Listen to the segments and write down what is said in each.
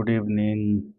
Good evening.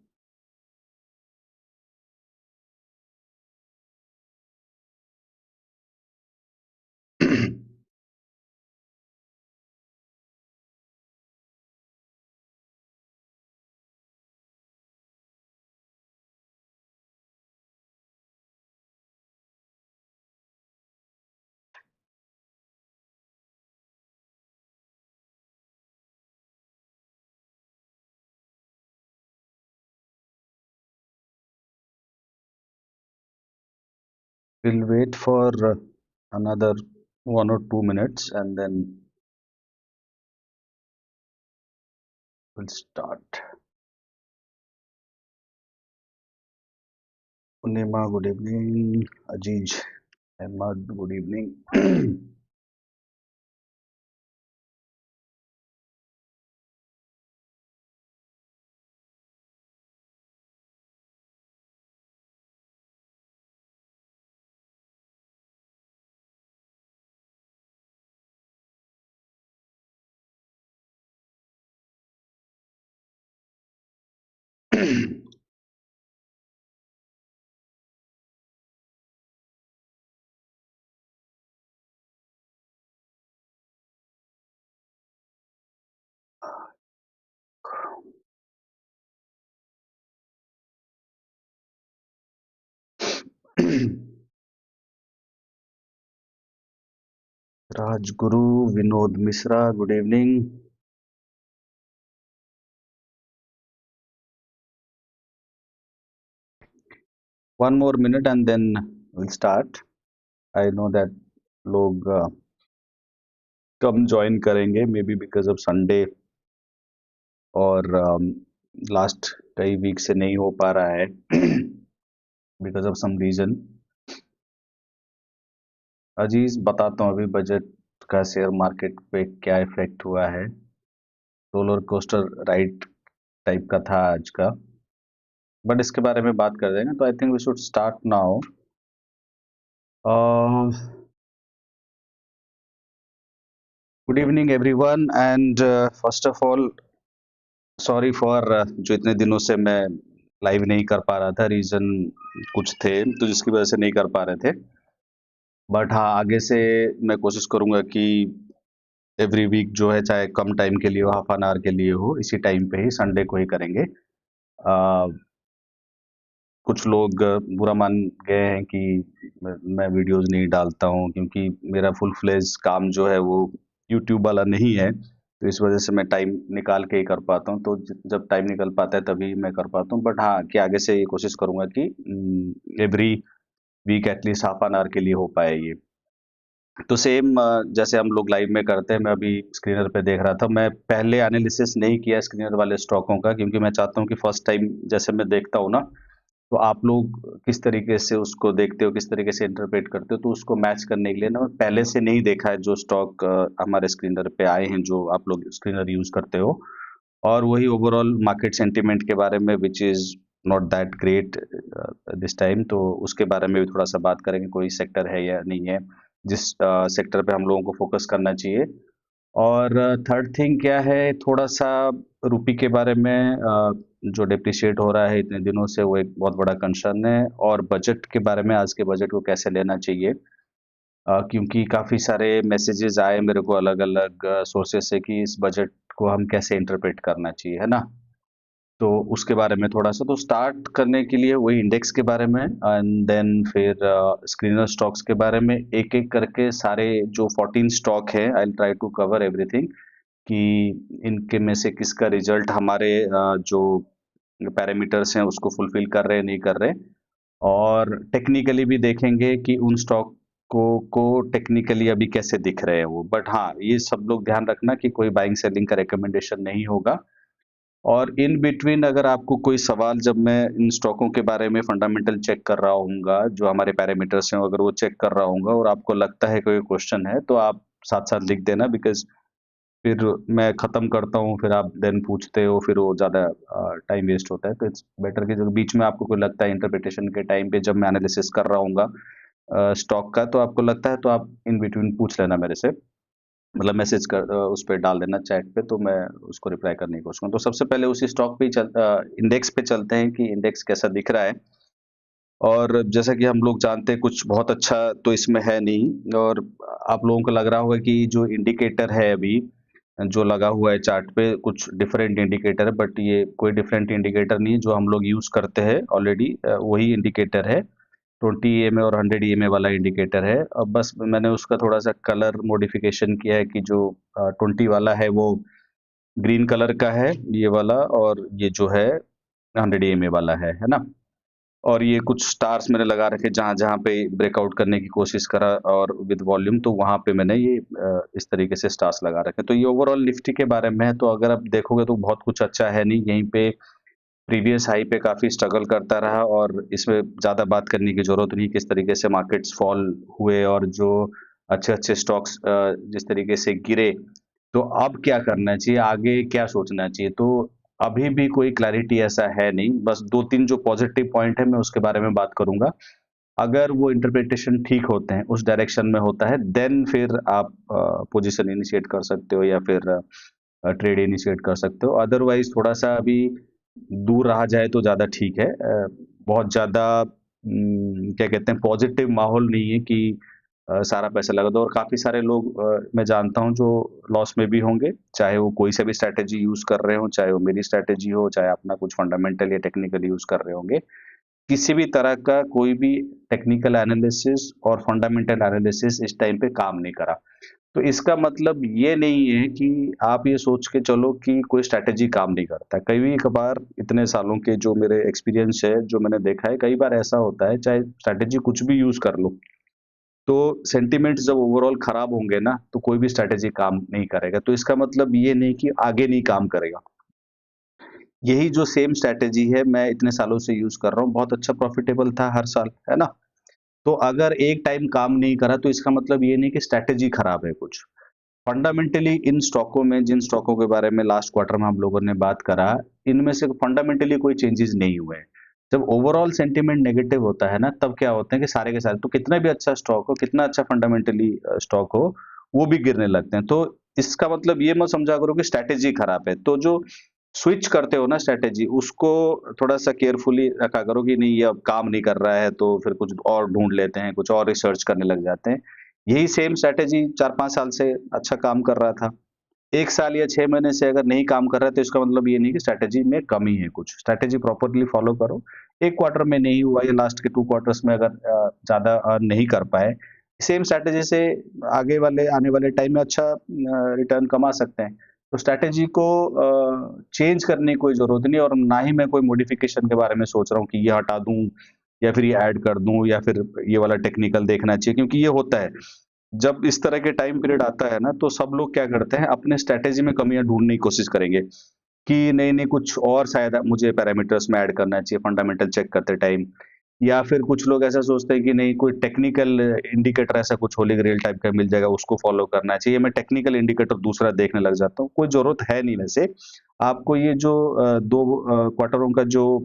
We'll wait for another 1 or 2 minutes and then we'll start. Punima, good evening. Ajiz, Ahmad, good evening. Rajguru, Vinod Misra, good evening. One more minute and then we'll start. I know that लोग come join करेंगे may be because of Sunday और last कई week से नहीं हो पा रहा है बिकॉज ऑफ सम रीजन. अजीज बताता हूँ अभी बजट का शेयर मार्केट पे क्या इफेक्ट हुआ है. रोलर कोस्टर राइड टाइप का था आज का, बट इसके बारे में बात कर देंगे. तो I think we should start now. Good evening everyone and first of all sorry for जो इतने दिनों से मैं लाइव नहीं कर पा रहा था. रीजन कुछ थे तो जिसकी वजह से नहीं कर पा रहे थे, बट हाँ आगे से मैं कोशिश करूंगा कि एवरी वीक जो है, चाहे कम टाइम के लिए हो, हाफ एन आवर के लिए हो, इसी टाइम पे ही संडे को ही करेंगे. कुछ लोग बुरा मान गए हैं कि मैं वीडियोस नहीं डालता हूं क्योंकि मेरा फुल फ्लेज काम जो है वो यूट्यूब वाला नहीं है, तो इस वजह से मैं टाइम निकाल के ही कर पाता हूं. तो जब टाइम निकल पाता है तभी मैं कर पाता हूं. बट हाँ कि आगे से ये कोशिश करूंगा कि every week at least half an hour के लिए हो पाए ये. तो सेम जैसे हम लोग लाइव में करते हैं, मैं अभी स्क्रीनर पे देख रहा था. मैं पहले एनालिसिस नहीं किया स्क्रीनर वाले स्टॉकों का क्योंकि मैं चाहता हूं कि फर्स्ट टाइम जैसे मैं देखता हूं ना, तो आप लोग किस तरीके से उसको देखते हो, किस तरीके से इंटरप्रेट करते हो, तो उसको मैच करने के लिए ना मैं पहले से नहीं देखा है जो स्टॉक हमारे स्क्रीनर पे आए हैं, जो आप लोग स्क्रीनर यूज करते हो, और वही ओवरऑल मार्केट सेंटीमेंट के बारे में which is not that great this time. तो उसके बारे में भी थोड़ा सा बात करेंगे, कोई सेक्टर है या नहीं है जिस सेक्टर पे हम लोगों को फोकस करना चाहिए. और थर्ड थिंग क्या है, थोड़ा सा रुपी के बारे में जो डिप्रिशिएट हो रहा है इतने दिनों से, वो एक बहुत बड़ा कंसर्न है. और बजट के बारे में, आज के बजट को कैसे लेना चाहिए, क्योंकि काफ़ी सारे मैसेजेस आए मेरे को अलग अलग सोर्सेस से कि इस बजट को हम कैसे इंटरप्रेट करना चाहिए, है ना. तो उसके बारे में थोड़ा सा, तो स्टार्ट करने के लिए वही इंडेक्स के बारे में एंड देन फिर स्क्रीनर स्टॉक्स के बारे में एक एक करके सारे जो 14 स्टॉक है, I will try to cover everything कि इनके में से किसका रिजल्ट हमारे जो पैरामीटर्स हैं उसको फुलफिल कर रहे हैं नहीं कर रहे. और टेक्निकली भी देखेंगे कि उन स्टॉक को टेक्निकली अभी कैसे दिख रहे हैं वो. बट हाँ ये सब लोग ध्यान रखना कि कोई बाइंग सेलिंग का रिकमेंडेशन नहीं होगा. और इन बिटवीन अगर आपको कोई सवाल, जब मैं इन स्टॉकों के बारे में फंडामेंटल चेक कर रहा हूँगा, जो हमारे पैरामीटर्स हैं अगर वो चेक कर रहा हूँगा और आपको लगता है कोई क्वेश्चन है, तो आप साथ-साथ लिख देना. बिकॉज़ फिर मैं खत्म करता हूँ, फिर आप देन पूछते हो, फिर वो ज़्यादा टाइम वेस्ट होता है. तो इट्स बेटर कि जो बीच में आपको कोई लगता है इंटरप्रिटेशन के टाइम पे, जब मैं एनालिसिस कर रहा हूँगा स्टॉक का, तो आपको लगता है तो आप इन बिटवीन पूछ लेना मेरे से. मतलब मैसेज कर उस पे डाल देना चैट पे, तो मैं उसको रिप्लाई करने की कोशिश करूँ। तो सबसे पहले उसी स्टॉक पे ही इंडेक्स पे चलते हैं कि इंडेक्स कैसा दिख रहा है। और जैसा कि हम लोग जानते हैं कुछ बहुत अच्छा तो इसमें है नहीं, और आप लोगों को लग रहा होगा कि जो इंडिकेटर है अभी, जो लगा हुआ है चार्ट पे, कुछ डिफरेंट इंडिकेटर है, बट ये कोई डिफरेंट इंडिकेटर नहीं है, जो हम लोग यूज़ करते हैं ऑलरेडी वही इंडिकेटर है। 20 ईएमए और 100 ईएमए वाला इंडिकेटर है। अब बस मैंने उसका थोड़ा-सा कलर मॉडिफिकेशन किया है कि जो 20 वाला है वो ग्रीन कलर का है, ये वाला, और ये जो है 100 ईएमए वाला है ना? और ये कुछ स्टार्स मैंने लगा रखे जहाँ-जहाँ पे ब्रेकआउट करने की कोशिश करा, और विद वॉल्यूम, तो वहाँ पे मैंने ये इस तरीके से स्टार्स लगा रखे। तो ये ओवरऑल निफ्टी के बारे में है, तो अगर आप देखोगे तो बहुत कुछ अच्छा है नहीं, यहीं पे प्रीवियस हाई पे काफ़ी स्ट्रगल करता रहा, और इसमें ज़्यादा बात करने की ज़रूरत नहीं किस तरीके से मार्केट्स फॉल हुए और जो अच्छे-अच्छे स्टॉक्स जिस तरीके से गिरे। तो अब क्या करना चाहिए, आगे क्या सोचना चाहिए? तो अभी भी कोई क्लैरिटी ऐसा है नहीं, बस 2-3 जो पॉज़िटिव पॉइंट है मैं उसके बारे में बात करूँगा। अगर वो इंटरप्रिटेशन ठीक होते हैं, उस डायरेक्शन में होता है, देन फिर आप पोज़ीशन इनिशिएट कर सकते हो, या फिर ट्रेड इनिशिएट कर सकते हो। अदरवाइज़ थोड़ा-सा अभी दूर रहा जाए तो ज़्यादा ठीक है। बहुत ज़्यादा क्या कहते हैं, पॉज़िटिव माहौल नहीं है कि सारा पैसा लगा दो, और काफ़ी सारे लोग मैं जानता हूँ जो लॉस में भी होंगे, चाहे वो कोई सा भी स्ट्रैटेजी यूज़ कर रहे हों, चाहे वो मेरी स्ट्रैटेजी हो, चाहे अपना कुछ फंडामेंटल या टेक्निकल यूज़ कर रहे होंगे। किसी भी तरह का कोई भी टेक्निकल एनालिसिस और फंडामेंटल एनालिसिस इस टाइम पे काम नहीं करा। तो इसका मतलब ये नहीं है कि आप ये सोच के चलो कि कोई स्ट्रैटेजी काम नहीं करता है। कई कभार इतने सालों के जो मेरे एक्सपीरियंस है, जो मैंने देखा है, कई बार ऐसा होता है, चाहे स्ट्रैटेजी कुछ भी यूज़ कर लो, तो सेंटिमेंट्स जब ओवरऑल खराब होंगे ना, तो कोई भी स्ट्रैटेजी काम नहीं करेगा। तो इसका मतलब ये नहीं कि आगे नहीं काम करेगा। यही जो सेम स्ट्रैटेजी है, मैं इतने सालों से यूज़ कर रहा हूँ, बहुत अच्छा प्रॉफिटेबल था हर साल, है ना? तो अगर एक टाइम काम नहीं करा, तो इसका मतलब ये नहीं कि स्ट्रैटेजी खराब है कुछ। फंडामेंटली इन स्टॉकों में, जिन स्टॉकों के बारे में लास्ट क्वार्टर में हम लोगों ने बात करा, इनमें से फंडामेंटली कोई चेंजेस नहीं हुए हैं। जब ओवरऑल सेंटीमेंट नेगेटिव होता है ना, तब क्या होते हैं कि सारे के सारे, तो कितना भी अच्छा स्टॉक हो, कितना अच्छा फंडामेंटली स्टॉक हो, वो भी गिरने लगते हैं। तो इसका मतलब ये मत समझा करो कि स्ट्रैटेजी खराब है। तो जो स्विच करते हो ना स्ट्रैटेजी, उसको थोड़ा-सा केयरफुली रखा करो कि नहीं, ये अब काम नहीं कर रहा है, तो फिर कुछ और ढूँढ लेते हैं, कुछ और रिसर्च करने लग जाते हैं। यही सेम स्ट्रैटेजी 4-5 साल से अच्छा काम कर रहा था। 1 साल या 6 महीने से अगर नहीं काम कर रहा है, तो इसका मतलब ये नहीं कि स्ट्रैटेजी में कमी है कुछ। स्ट्रैटेजी प्रॉपर्ली फॉलो करो। 1 क्वार्टर में नहीं हुआ, या लास्ट के 2 क्वार्टर्स में अगर ज़्यादा अर्न नहीं कर पाए, सेम स्ट्रैटेजी से आगे वाले आने वाले टाइम में अच्छा रिटर्न कमा सकते हैं। तो स्ट्रैटेजी को चेंज करने की कोई ज़रूरत नहीं, और ना ही मैं कोई मॉडिफ़िकेशन के बारे में सोच रहा हूँ कि ये हटा दूँ, या फिर ये ऐड कर दूँ, या फिर ये वाला टेक्निकल देखना चाहिए, क्योंकि ये होता है। जब इस तरह के टाइम पीरियड आता है ना, तो सब लोग क्या करते हैं, अपने स्ट्रैटेजी में कमियाँ ढूँढने की कोशिश करेंगे कि नहीं-नहीं कुछ और शायद मुझे पैरामीटर्स में ऐड करना चाहिए फंडामेंटल चेक करते टाइम, या फिर कुछ लोग ऐसा सोचते हैं कि नहीं, कोई टेक्निकल इंडिकेटर ऐसा कुछ होली ग्रेल टाइप का मिल जाएगा, उसको फॉलो करना चाहिए। मैं टेक्निकल इंडिकेटर दूसरा देखने लग जाता हूँ, कोई ज़रूरत है नहीं वैसे। आपको ये जो 2 क्वार्टरों का जो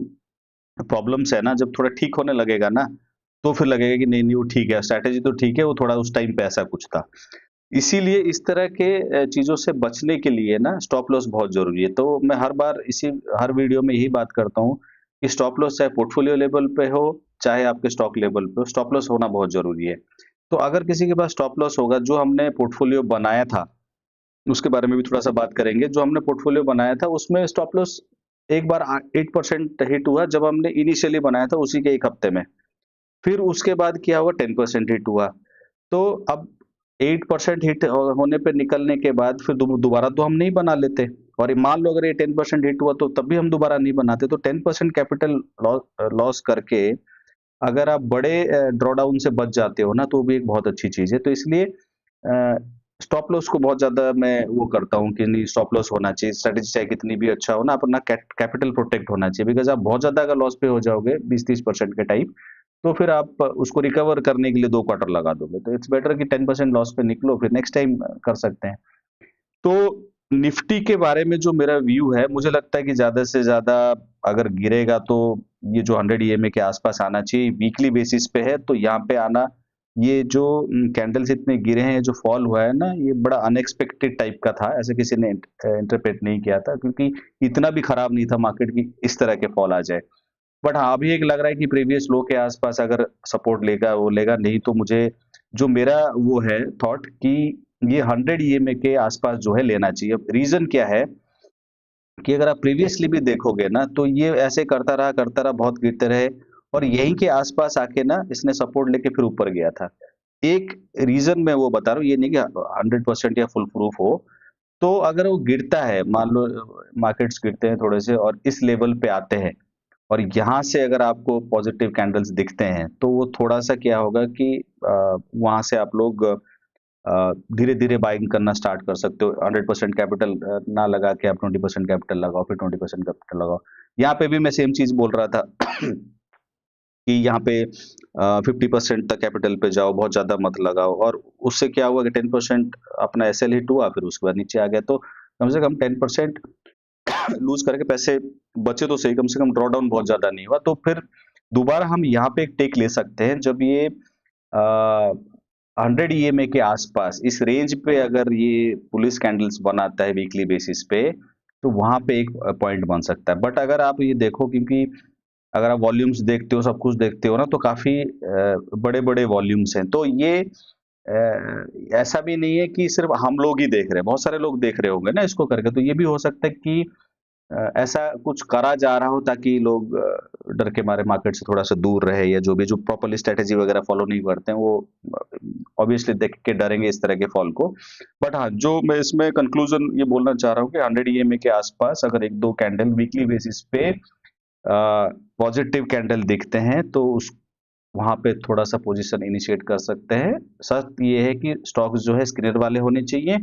प्रॉब्लम्स है ना, जब थोड़ा ठीक होने लगेगा ना, तो फिर लगेगा कि नहीं-नहीं वो ठीक है, स्ट्रैटेजी तो ठीक है, वो थोड़ा उस टाइम पे ऐसा कुछ था। इसीलिए इस तरह के चीज़ों से बचने के लिए ना स्टॉप लॉस बहुत ज़रूरी है। तो मैं हर वीडियो में यही बात करता हूँ कि स्टॉप लॉस चाहे पोर्टफोलियो लेवल पे हो, चाहे आपके स्टॉक लेवल पे हो, स्टॉप लॉस होना बहुत ज़रूरी है। तो अगर किसी के पास स्टॉप लॉस होगा, जो हमने पोर्टफोलियो बनाया था, उसके बारे में भी थोड़ा-सा बात करेंगे। जो हमने पोर्टफोलियो बनाया था, उसमें स्टॉप लॉस एक बार 8% हिट हुआ, जब हमने इनिशियली बनाया था उसी के 1 हफ्ते में। फिर उसके बाद क्या हुआ, 10% हिट हुआ। तो अब 8% हिट होने पे निकलने के बाद फिर दोबारा तो हम नहीं बना लेते, और मान लो अगर ये 10% हिट हुआ, तो तब भी हम दोबारा नहीं बनाते। तो 10% कैपिटल लॉस करके अगर आप बड़े ड्रॉडाउन से बच जाते हो ना, तो वो भी एक बहुत अच्छी चीज़ है। तो इसलिए स्टॉप लॉस को बहुत ज़्यादा मैं वो करता हूँ कि नहीं, स्टॉप लॉस होना चाहिए। स्ट्रैटेजी चाहे कितनी भी अच्छा हो ना, अपना कैपिटल प्रोटेक्ट होना चाहिए, बिकॉज़ आप बहुत ज़्यादा अगर लॉस पे हो जाओगे 20-30% के टाइम, तो फिर आप उसको रिकवर करने के लिए 2 क्वार्टर लगा दोगे। तो इट्स बेटर कि 10% लॉस पे निकलो, फिर नेक्स्ट टाइम कर सकते हैं। तो निफ्टी के बारे में जो मेरा व्यू है, मुझे लगता है कि ज़्यादा से ज़्यादा अगर गिरेगा, तो ये जो 100 ईएमए के आसपास आना चाहिए, वीकली बेसिस पे है, तो यहाँ पे आना ये जो कैंडल्स इतने गिरे हैं, जो फॉल हुआ है ना, ये बड़ा अनएक्सपेक्टेड टाइप का था, ऐसे किसी ने इंटरप्रेट नहीं किया था, क्योंकि इतना भी खराब नहीं था मार्केट की इस तरह के फॉल आ जाए। बट हाँ, अभी एक लग रहा है कि प्रीवियस लो के आसपास अगर सपोर्ट लेगा वो लेगा, नहीं तो मुझे जो मेरा वो है थॉट कि ये 100 ईएमए के आसपास जो है लेना चाहिए। अब रीजन क्या है कि अगर आप प्रीवियसली भी देखोगे ना, तो ये ऐसे करता रहा, बहुत गिरते रहे और यहीं के आसपास आके ना इसने सपोर्ट लेके फिर ऊपर गया था। एक रीज़न मैं वो बता रहा हूँ, ये नहीं कि 100% या फुल प्रूफ हो। तो अगर वो गिरता है, मान लो मार्केट्स गिरते हैं थोड़े से और इस लेवल पे आते हैं और यहाँ से अगर आपको पॉजिटिव कैंडल्स दिखते हैं, तो वो थोड़ा-सा क्या होगा कि वहाँ से आप लोग धीरे-धीरे बाइंग करना स्टार्ट कर सकते हो। 100% कैपिटल ना लगा के आप 20% कैपिटल लगाओ, फिर 20% कैपिटल लगाओ। यहाँ पे भी मैं सेम चीज़ बोल रहा था कि यहाँ पे 50% तक कैपिटल पे जाओ, बहुत ज़्यादा मत लगाओ और उससे क्या हुआ कि 10% अपना एसएल हिट हुआ, फिर उसके बाद नीचे आ गया। तो कम से कम 10% लूज़ करके पैसे बचे तो सही, कम से कम ड्रॉ डाउन बहुत ज़्यादा नहीं हुआ। तो फिर दोबारा हम यहाँ पे एक टेक ले सकते हैं जब ये 100 ईएमए के आसपास इस रेंज पे अगर ये बुलिश कैंडल्स बनाता है वीकली बेसिस पे, तो वहाँ पे एक पॉइंट बन सकता है। बट अगर आप ये देखो, क्योंकि अगर आप वॉल्यूम्स देखते हो, सब कुछ देखते हो ना, तो काफ़ी बड़े-बड़े वॉल्यूम्स हैं। तो ये ऐसा भी नहीं है कि सिर्फ़ हम लोग ही देख रहे हैं, बहुत सारे लोग देख रहे होंगे ना इसको करके। तो ये भी हो सकता है कि ऐसा कुछ करा जा रहा हो ताकि लोग डर के मारे मार्केट से थोड़ा-सा दूर रहे, या जो भी जो प्रॉपर्ली स्ट्रैटेजी वगैरह फॉलो नहीं करते हैं, वो ऑब्वियसली देख के डरेंगे इस तरह के फॉल को। बट हाँ, जो मैं इसमें कंक्लूज़न ये बोलना चाह रहा हूँ कि 100 ईएमए के आसपास अगर 1-2 कैंडल वीकली बेसिस पे पॉजिटिव कैंडल दिखते हैं, तो उस वहाँ पे थोड़ा-सा पोज़ीशन इनिशिएट कर सकते हैं। शर्त ये है कि स्टॉक्स जो है स्क्रीनर वाले होने चाहिए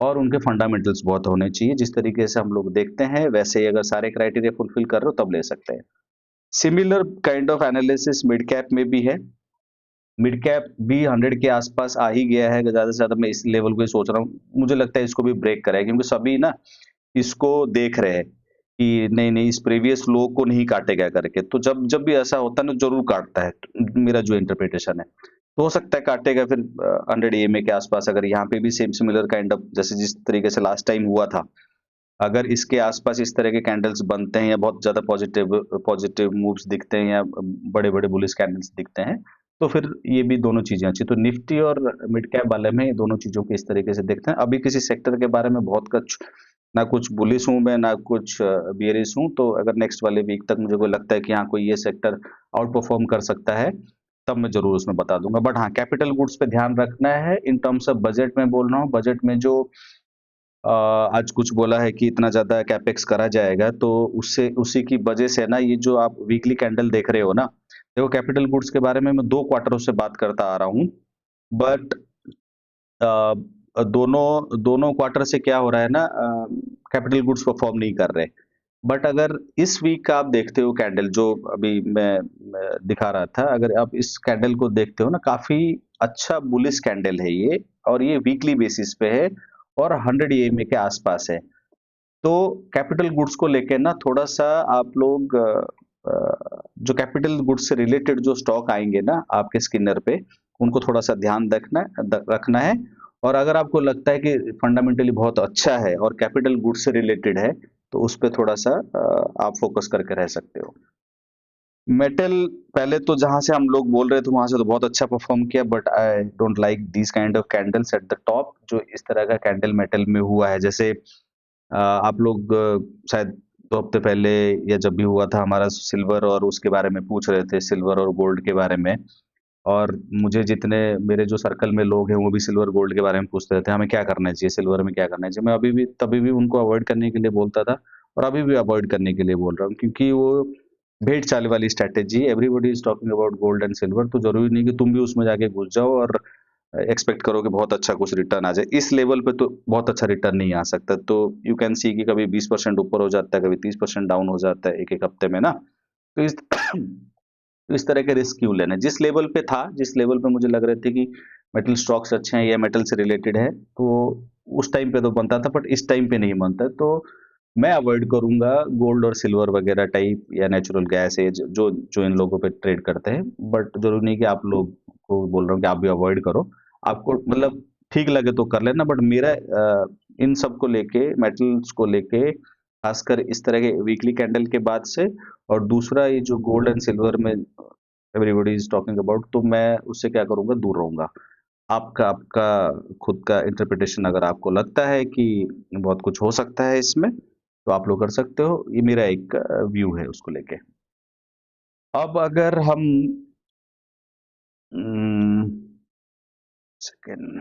और उनके फंडामेंटल्स बहुत होने चाहिए। जिस तरीके से हम लोग देखते हैं, वैसे ही अगर सारे क्राइटेरिया फुलफिल कर रहे हो, तब ले सकते हैं। Similar kind of analysis mid cap में भी है। मिड कैप भी 100 के आसपास आ ही गया है, ज़्यादा से ज़्यादा मैं इस लेवल को ही सोच रहा हूँ। मुझे लगता है इसको भी ब्रेक करेगा, क्योंकि सभी ना इसको देख रहे हैं कि नहीं-नहीं इस प्रीवियस लो को नहीं काटेगा करके। तो जब जब भी ऐसा होता है ना, ज़रूर काटता है, मेरा जो इंटरप्रिटेशन है। तो हो सकता है काटेगा फिर 100 ईएमए के आसपास, अगर यहाँ पे भी सेम सिमिलर काइंड ऑफ जैसे जिस तरीके से लास्ट टाइम हुआ था, अगर इसके आसपास इस तरह के कैंडल्स बनते हैं या बहुत ज़्यादा पॉजिटिव पॉजिटिव मूव्स दिखते हैं या बड़े-बड़े बुलिश कैंडल्स दिखते हैं, तो फिर ये भी दोनों चीज़ें अच्छी। तो निफ्टी और मिड कैप वाले में ये दोनों चीज़ों को इस तरीके से देखते हैं। अभी किसी सेक्टर के बारे में बहुत कुछ ना कुछ बुलिश हूँ मैं, ना कुछ बियरिश हूँ, तो अगर नेक्स्ट वाले वीक तक मुझे कोई लगता है कि हाँ, कोई ये सेक्टर आउट परफॉर्म कर सकता है, तब मैं ज़रूर उसमें बता दूँगा। बट हाँ, कैपिटल गुड्स पे ध्यान रखना है। इन टर्म्स ऑफ बजट में बोल रहा हूँ, बजट में जो आज कुछ बोला है कि इतना ज़्यादा कैपेक्स करा जाएगा, तो उससे उसी की वजह से ना ये जो आप वीकली कैंडल देख रहे हो ना, देखो कैपिटल गुड्स के बारे में मैं 2 क्वार्टरों से बात करता आ रहा हूँ। बट दोनों दोनों क्वार्टर से क्या हो रहा है ना, कैपिटल गुड्स परफॉर्म नहीं कर रहे। बट अगर इस वीक का आप देखते हो कैंडल जो अभी मैं दिखा रहा था, अगर आप इस कैंडल को देखते हो ना, काफ़ी अच्छा बुलिश कैंडल है ये और ये वीकली बेसिस पे है और 100 ईएमए के आसपास है। तो कैपिटल गुड्स को लेके ना थोड़ा-सा आप लोग जो कैपिटल गुड्स से रिलेटेड जो स्टॉक आएँगे ना आपके स्किनर पे, उनको थोड़ा-सा ध्यान रखना है और अगर आपको लगता है कि फंडामेंटली बहुत अच्छा है और कैपिटल गुड्स से रिलेटेड है, तो उस पे थोड़ा-सा आप फ़ोकस करके रह सकते हो। मेटल पहले तो जहाँ से हम लोग बोल रहे थे वहाँ से तो बहुत अच्छा परफ़ॉर्म किया, but I don't like these kind of candles at the top, जो इस तरह का कैंडल मेटल में हुआ है। जैसे आप लोग शायद 2 हफ्ते पहले या जब भी हुआ था हमारा सिल्वर और उसके बारे में पूछ रहे थे, सिल्वर और गोल्ड के बारे में। और मुझे जितने मेरे जो सर्कल में लोग हैं वो भी सिल्वर गोल्ड के बारे में पूछते रहते हैं, हमें क्या करना चाहिए, सिल्वर में क्या करना चाहिए? मैं अभी भी तभी भी उनको अवॉइड करने के लिए बोलता था और अभी भी अवॉइड करने के लिए बोल रहा हूँ, क्योंकि वो भेड़-चाल वाली strategy, everybody is talking about gold and silver, तो ज़रूरी नहीं कि तुम भी उसमें जाके घुस जाओ और एक्सपेक्ट करो कि बहुत अच्छा कुछ रिटर्न आ जाए। इस लेवल पे तो बहुत अच्छा रिटर्न नहीं आ सकता। तो यू कैन सी कि कभी 20% ऊपर हो जाता है, कभी 30% डाउन हो जाता है एक-एक हफ्ते में ना। तो इस तो इस तरह के रिस्क क्यों लेना? जिस लेवल पे था, जिस लेवल पे मुझे लग रहे थे कि मेटल स्टॉक्स अच्छे हैं या मेटल से रिलेटेड है, तो उस टाइम पे तो बनता था, बट इस टाइम पे नहीं बनता। तो मैं अवॉइड करूँगा गोल्ड और सिल्वर वगैरह टाइप या नेचुरल गैस है जो जो इन लोगों पे ट्रेड करते हैं। बट ज़रूरी नहीं कि आप लोग को बोल रहा हूँ कि आप भी अवॉइड करो। आपको मतलब ठीक लगे तो कर लेना, बट मेरा इन सब को लेके, मेटल्स को लेके, खासकर इस तरह के वीकली कैंडल के बाद से, और दूसरा ये जो गोल्ड एंड सिल्वर में एवरीबॉडी इज़ टॉकिंग अबाउट, तो मैं उससे क्या करूँगा, दूर रहूँगा। आपका आपका खुद का इंटरप्रिटेशन, अगर आपको लगता है कि बहुत कुछ हो सकता है इसमें, तो आप लोग कर सकते हो। ये मेरा एक व्यू है उसको लेके। अब अगर हम उम, सेकंड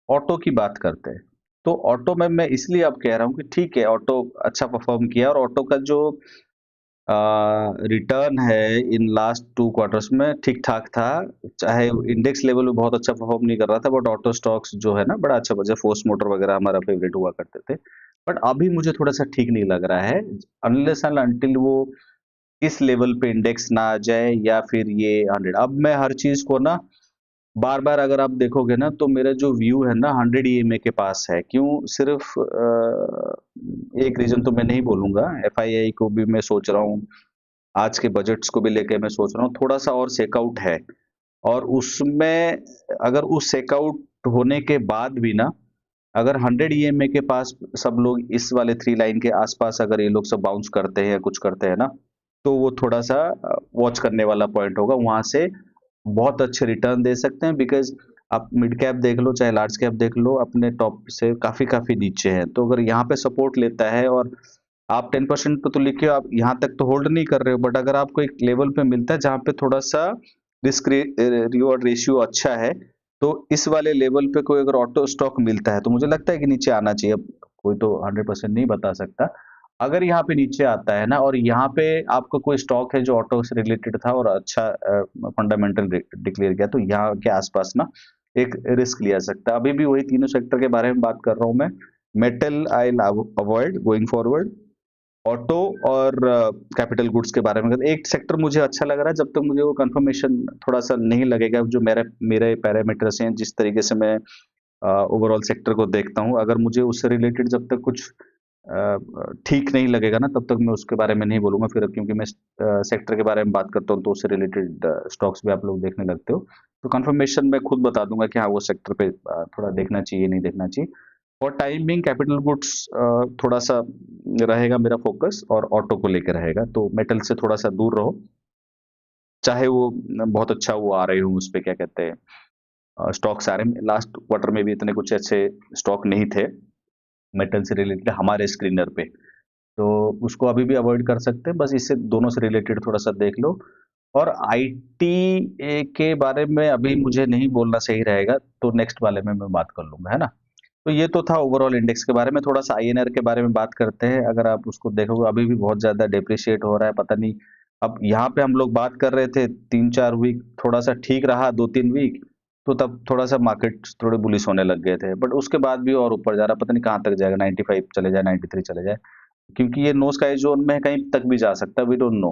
ऑटो की बात करते हैं। तो ऑटो में मैं इसलिए अब कह रहा हूँ कि ठीक है, ऑटो अच्छा परफ़ॉर्म किया, और ऑटो का जो रिटर्न है इन लास्ट 2 क्वार्टर्स में ठीक-ठाक था। चाहे इंडेक्स लेवल में बहुत अच्छा परफ़ॉर्म नहीं कर रहा था, बट ऑटो स्टॉक्स जो है ना बड़ा अच्छा, जैसे फोर्स मोटर वगैरह हमारा फ़ेवरेट हुआ करते थे। बट अभी मुझे थोड़ा-सा ठीक नहीं लग रहा है, अनलेस एंड अनटिल वो इस लेवल पे इंडेक्स ना आ जाए, या फिर ये 100। अब मैं हर चीज़ को ना बार-बार अगर आप देखोगे ना, तो मेरा जो व्यू है ना 100 ईएमए के पास है। क्यों? सिर्फ़ एक रीज़न तो मैं नहीं बोलूँगा, एफआईआई को भी मैं सोच रहा हूँ, आज के बजट्स को भी लेके मैं सोच रहा हूँ, थोड़ा-सा और सेकआउट है। और उसमें अगर उस सेकआउट होने के बाद भी ना, अगर 100 ईएमए के पास सब लोग इस वाले 3 लाइन के आस-पास अगर ये लोग सब बाउंस करते हैं या कुछ करते हैं ना, तो वो थोड़ा-सा वॉच करने वाला पॉइंट होगा। वहाँ से बहुत अच्छे रिटर्न दे सकते हैं, बिकॉज़ आप मिड कैप देख लो, चाहे लार्ज कैप देख लो, अपने टॉप से काफ़ी-काफ़ी नीचे हैं। तो अगर यहाँ पे सपोर्ट लेता है, और आप 10% पे तो लिखे हो, आप यहाँ तक तो होल्ड नहीं कर रहे हो, बट अगर आपको एक लेवल पे मिलता है जहाँ पे थोड़ा-सा रिवॉर्ड रेशियो अच्छा है, तो इस वाले लेवल पे कोई अगर ऑटो स्टॉक मिलता है, तो मुझे लगता है कि नीचे आना चाहिए। अब कोई तो 100% नहीं बता सकता। अगर यहाँ पे नीचे आता है ना, और यहाँ पे आपका कोई स्टॉक है जो ऑटो से रिलेटेड था और अच्छा फंडामेंटल डिक्लेयर किया, तो यहाँ के आसपास ना एक रिस्क लिया सकता है। अभी भी वही तीनों सेक्टर के बारे में बात कर रहा हूँ मैं। Metal I will avoid going forward, auto और कैपिटल गुड्स के बारे में। अगर एक सेक्टर मुझे अच्छा लग रहा है, जब तक मुझे वो कंफर्मेशन थोड़ा-सा नहीं लगेगा, जो मेरे मेरे पैरामीटर्स हैं, जिस तरीके से मैं ओवरऑल सेक्टर को देखता हूँ, अगर मुझे उससे रिलेटेड जब तक कुछ ठीक नहीं लगेगा ना, तब तक मैं उसके बारे में नहीं बोलूँगा फिर, क्योंकि मैं सेक्टर के बारे में बात करता हूँ, तो उससे रिलेटेड स्टॉक्स भी आप लोग देखने लगते हो। तो कंफर्मेशन मैं खुद बता दूँगा कि हाँ, वो सेक्टर पे थोड़ा देखना चाहिए, नहीं देखना चाहिए। और टाइम बिंग कैपिटल गुड्स थोड़ा-सा रहेगा मेरा फ़ोकस, और ऑटो को लेके रहेगा, तो मेटल से थोड़ा-सा दूर रहो। चाहे वो बहुत अच्छा वो आ रहे हों, उसपे क्या कहते हैं, स्टॉक्स आ रहे हैं। लास्ट क्वार्टर में भी इतने कुछ अच्छे स्टॉक नहीं थे, मेटल से रिलेटेड हमारे स्क्रीनर पे। तो उसको अभी भी अवॉइड कर सकते हैं, बस इससे दोनों से रिलेटेड थोड़ा-सा देख लो। और आईटी के बारे में अभी मुझे नहीं बोलना सही रहेगा, तो नेक्स्ट वाले में मैं बात कर लूँगा, है ना? तो ये तो था ओवरऑल इंडेक्स के बारे में। थोड़ा-सा आईएनआर के बारे में बात करते हैं। अगर आप उसको देखोगे, अभी भी बहुत ज़्यादा डेप्रिशिएट हो रहा है, पता नहीं। अब यहाँ पे हम लोग बात कर रहे थे 3-4 वीक, थोड़ा-सा ठीक रहा 2-3 वीक, तो तब थोड़ा-सा मार्केट थोड़े बुलिश होने लग गए थे। बट उसके बाद भी और ऊपर जा रहा है, पता नहीं कहाँ तक जाएगा, 95 चले जाए, 93 चले जाए। क्योंकि ये नो स्काई ज़ोन में है, कहीं तक भी जा सकता है, वी डोंट नो।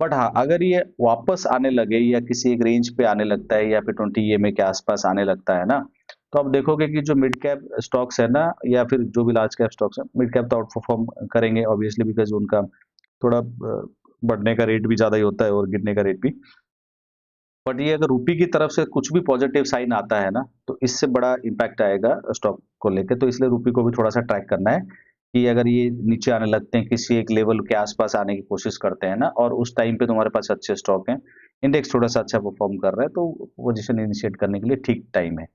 बट हाँ, अगर ये वापस आने लगे, या किसी एक रेंज पे आने लगता है, या फिर 20 ईएमए के आसपास आने लगता है ना, तो आप देखोगे कि जो मिड कैप स्टॉक्स है ना, या फिर जो भी लार्ज कैप स्टॉक्स हैं, मिड कैप तो आउट परफॉर्म करेंगे ऑब्वियसली, बिकॉज़ उनका थोड़ा बढ़ने का रेट भी ज़्यादा ही होता है, और गिरने का रेट भी। बट ये अगर रूपी की तरफ से कुछ भी पॉजिटिव साइन आता है ना, तो इससे बड़ा इम्पैक्ट आएगा स्टॉक को लेके। तो इसलिए रूपी को भी थोड़ा-सा ट्रैक करना है, कि अगर ये नीचे आने लगते हैं, किसी एक लेवल के आस-पास आने की कोशिश करते हैं ना, और उस टाइम पे तुम्हारे पास अच्छे स्टॉक हैं, इंडेक्स थोड़ा-सा अच्छा परफॉर्म कर रहा है, तो पोज़ीशन इनिशिएट करने के लिए ठीक टाइम है।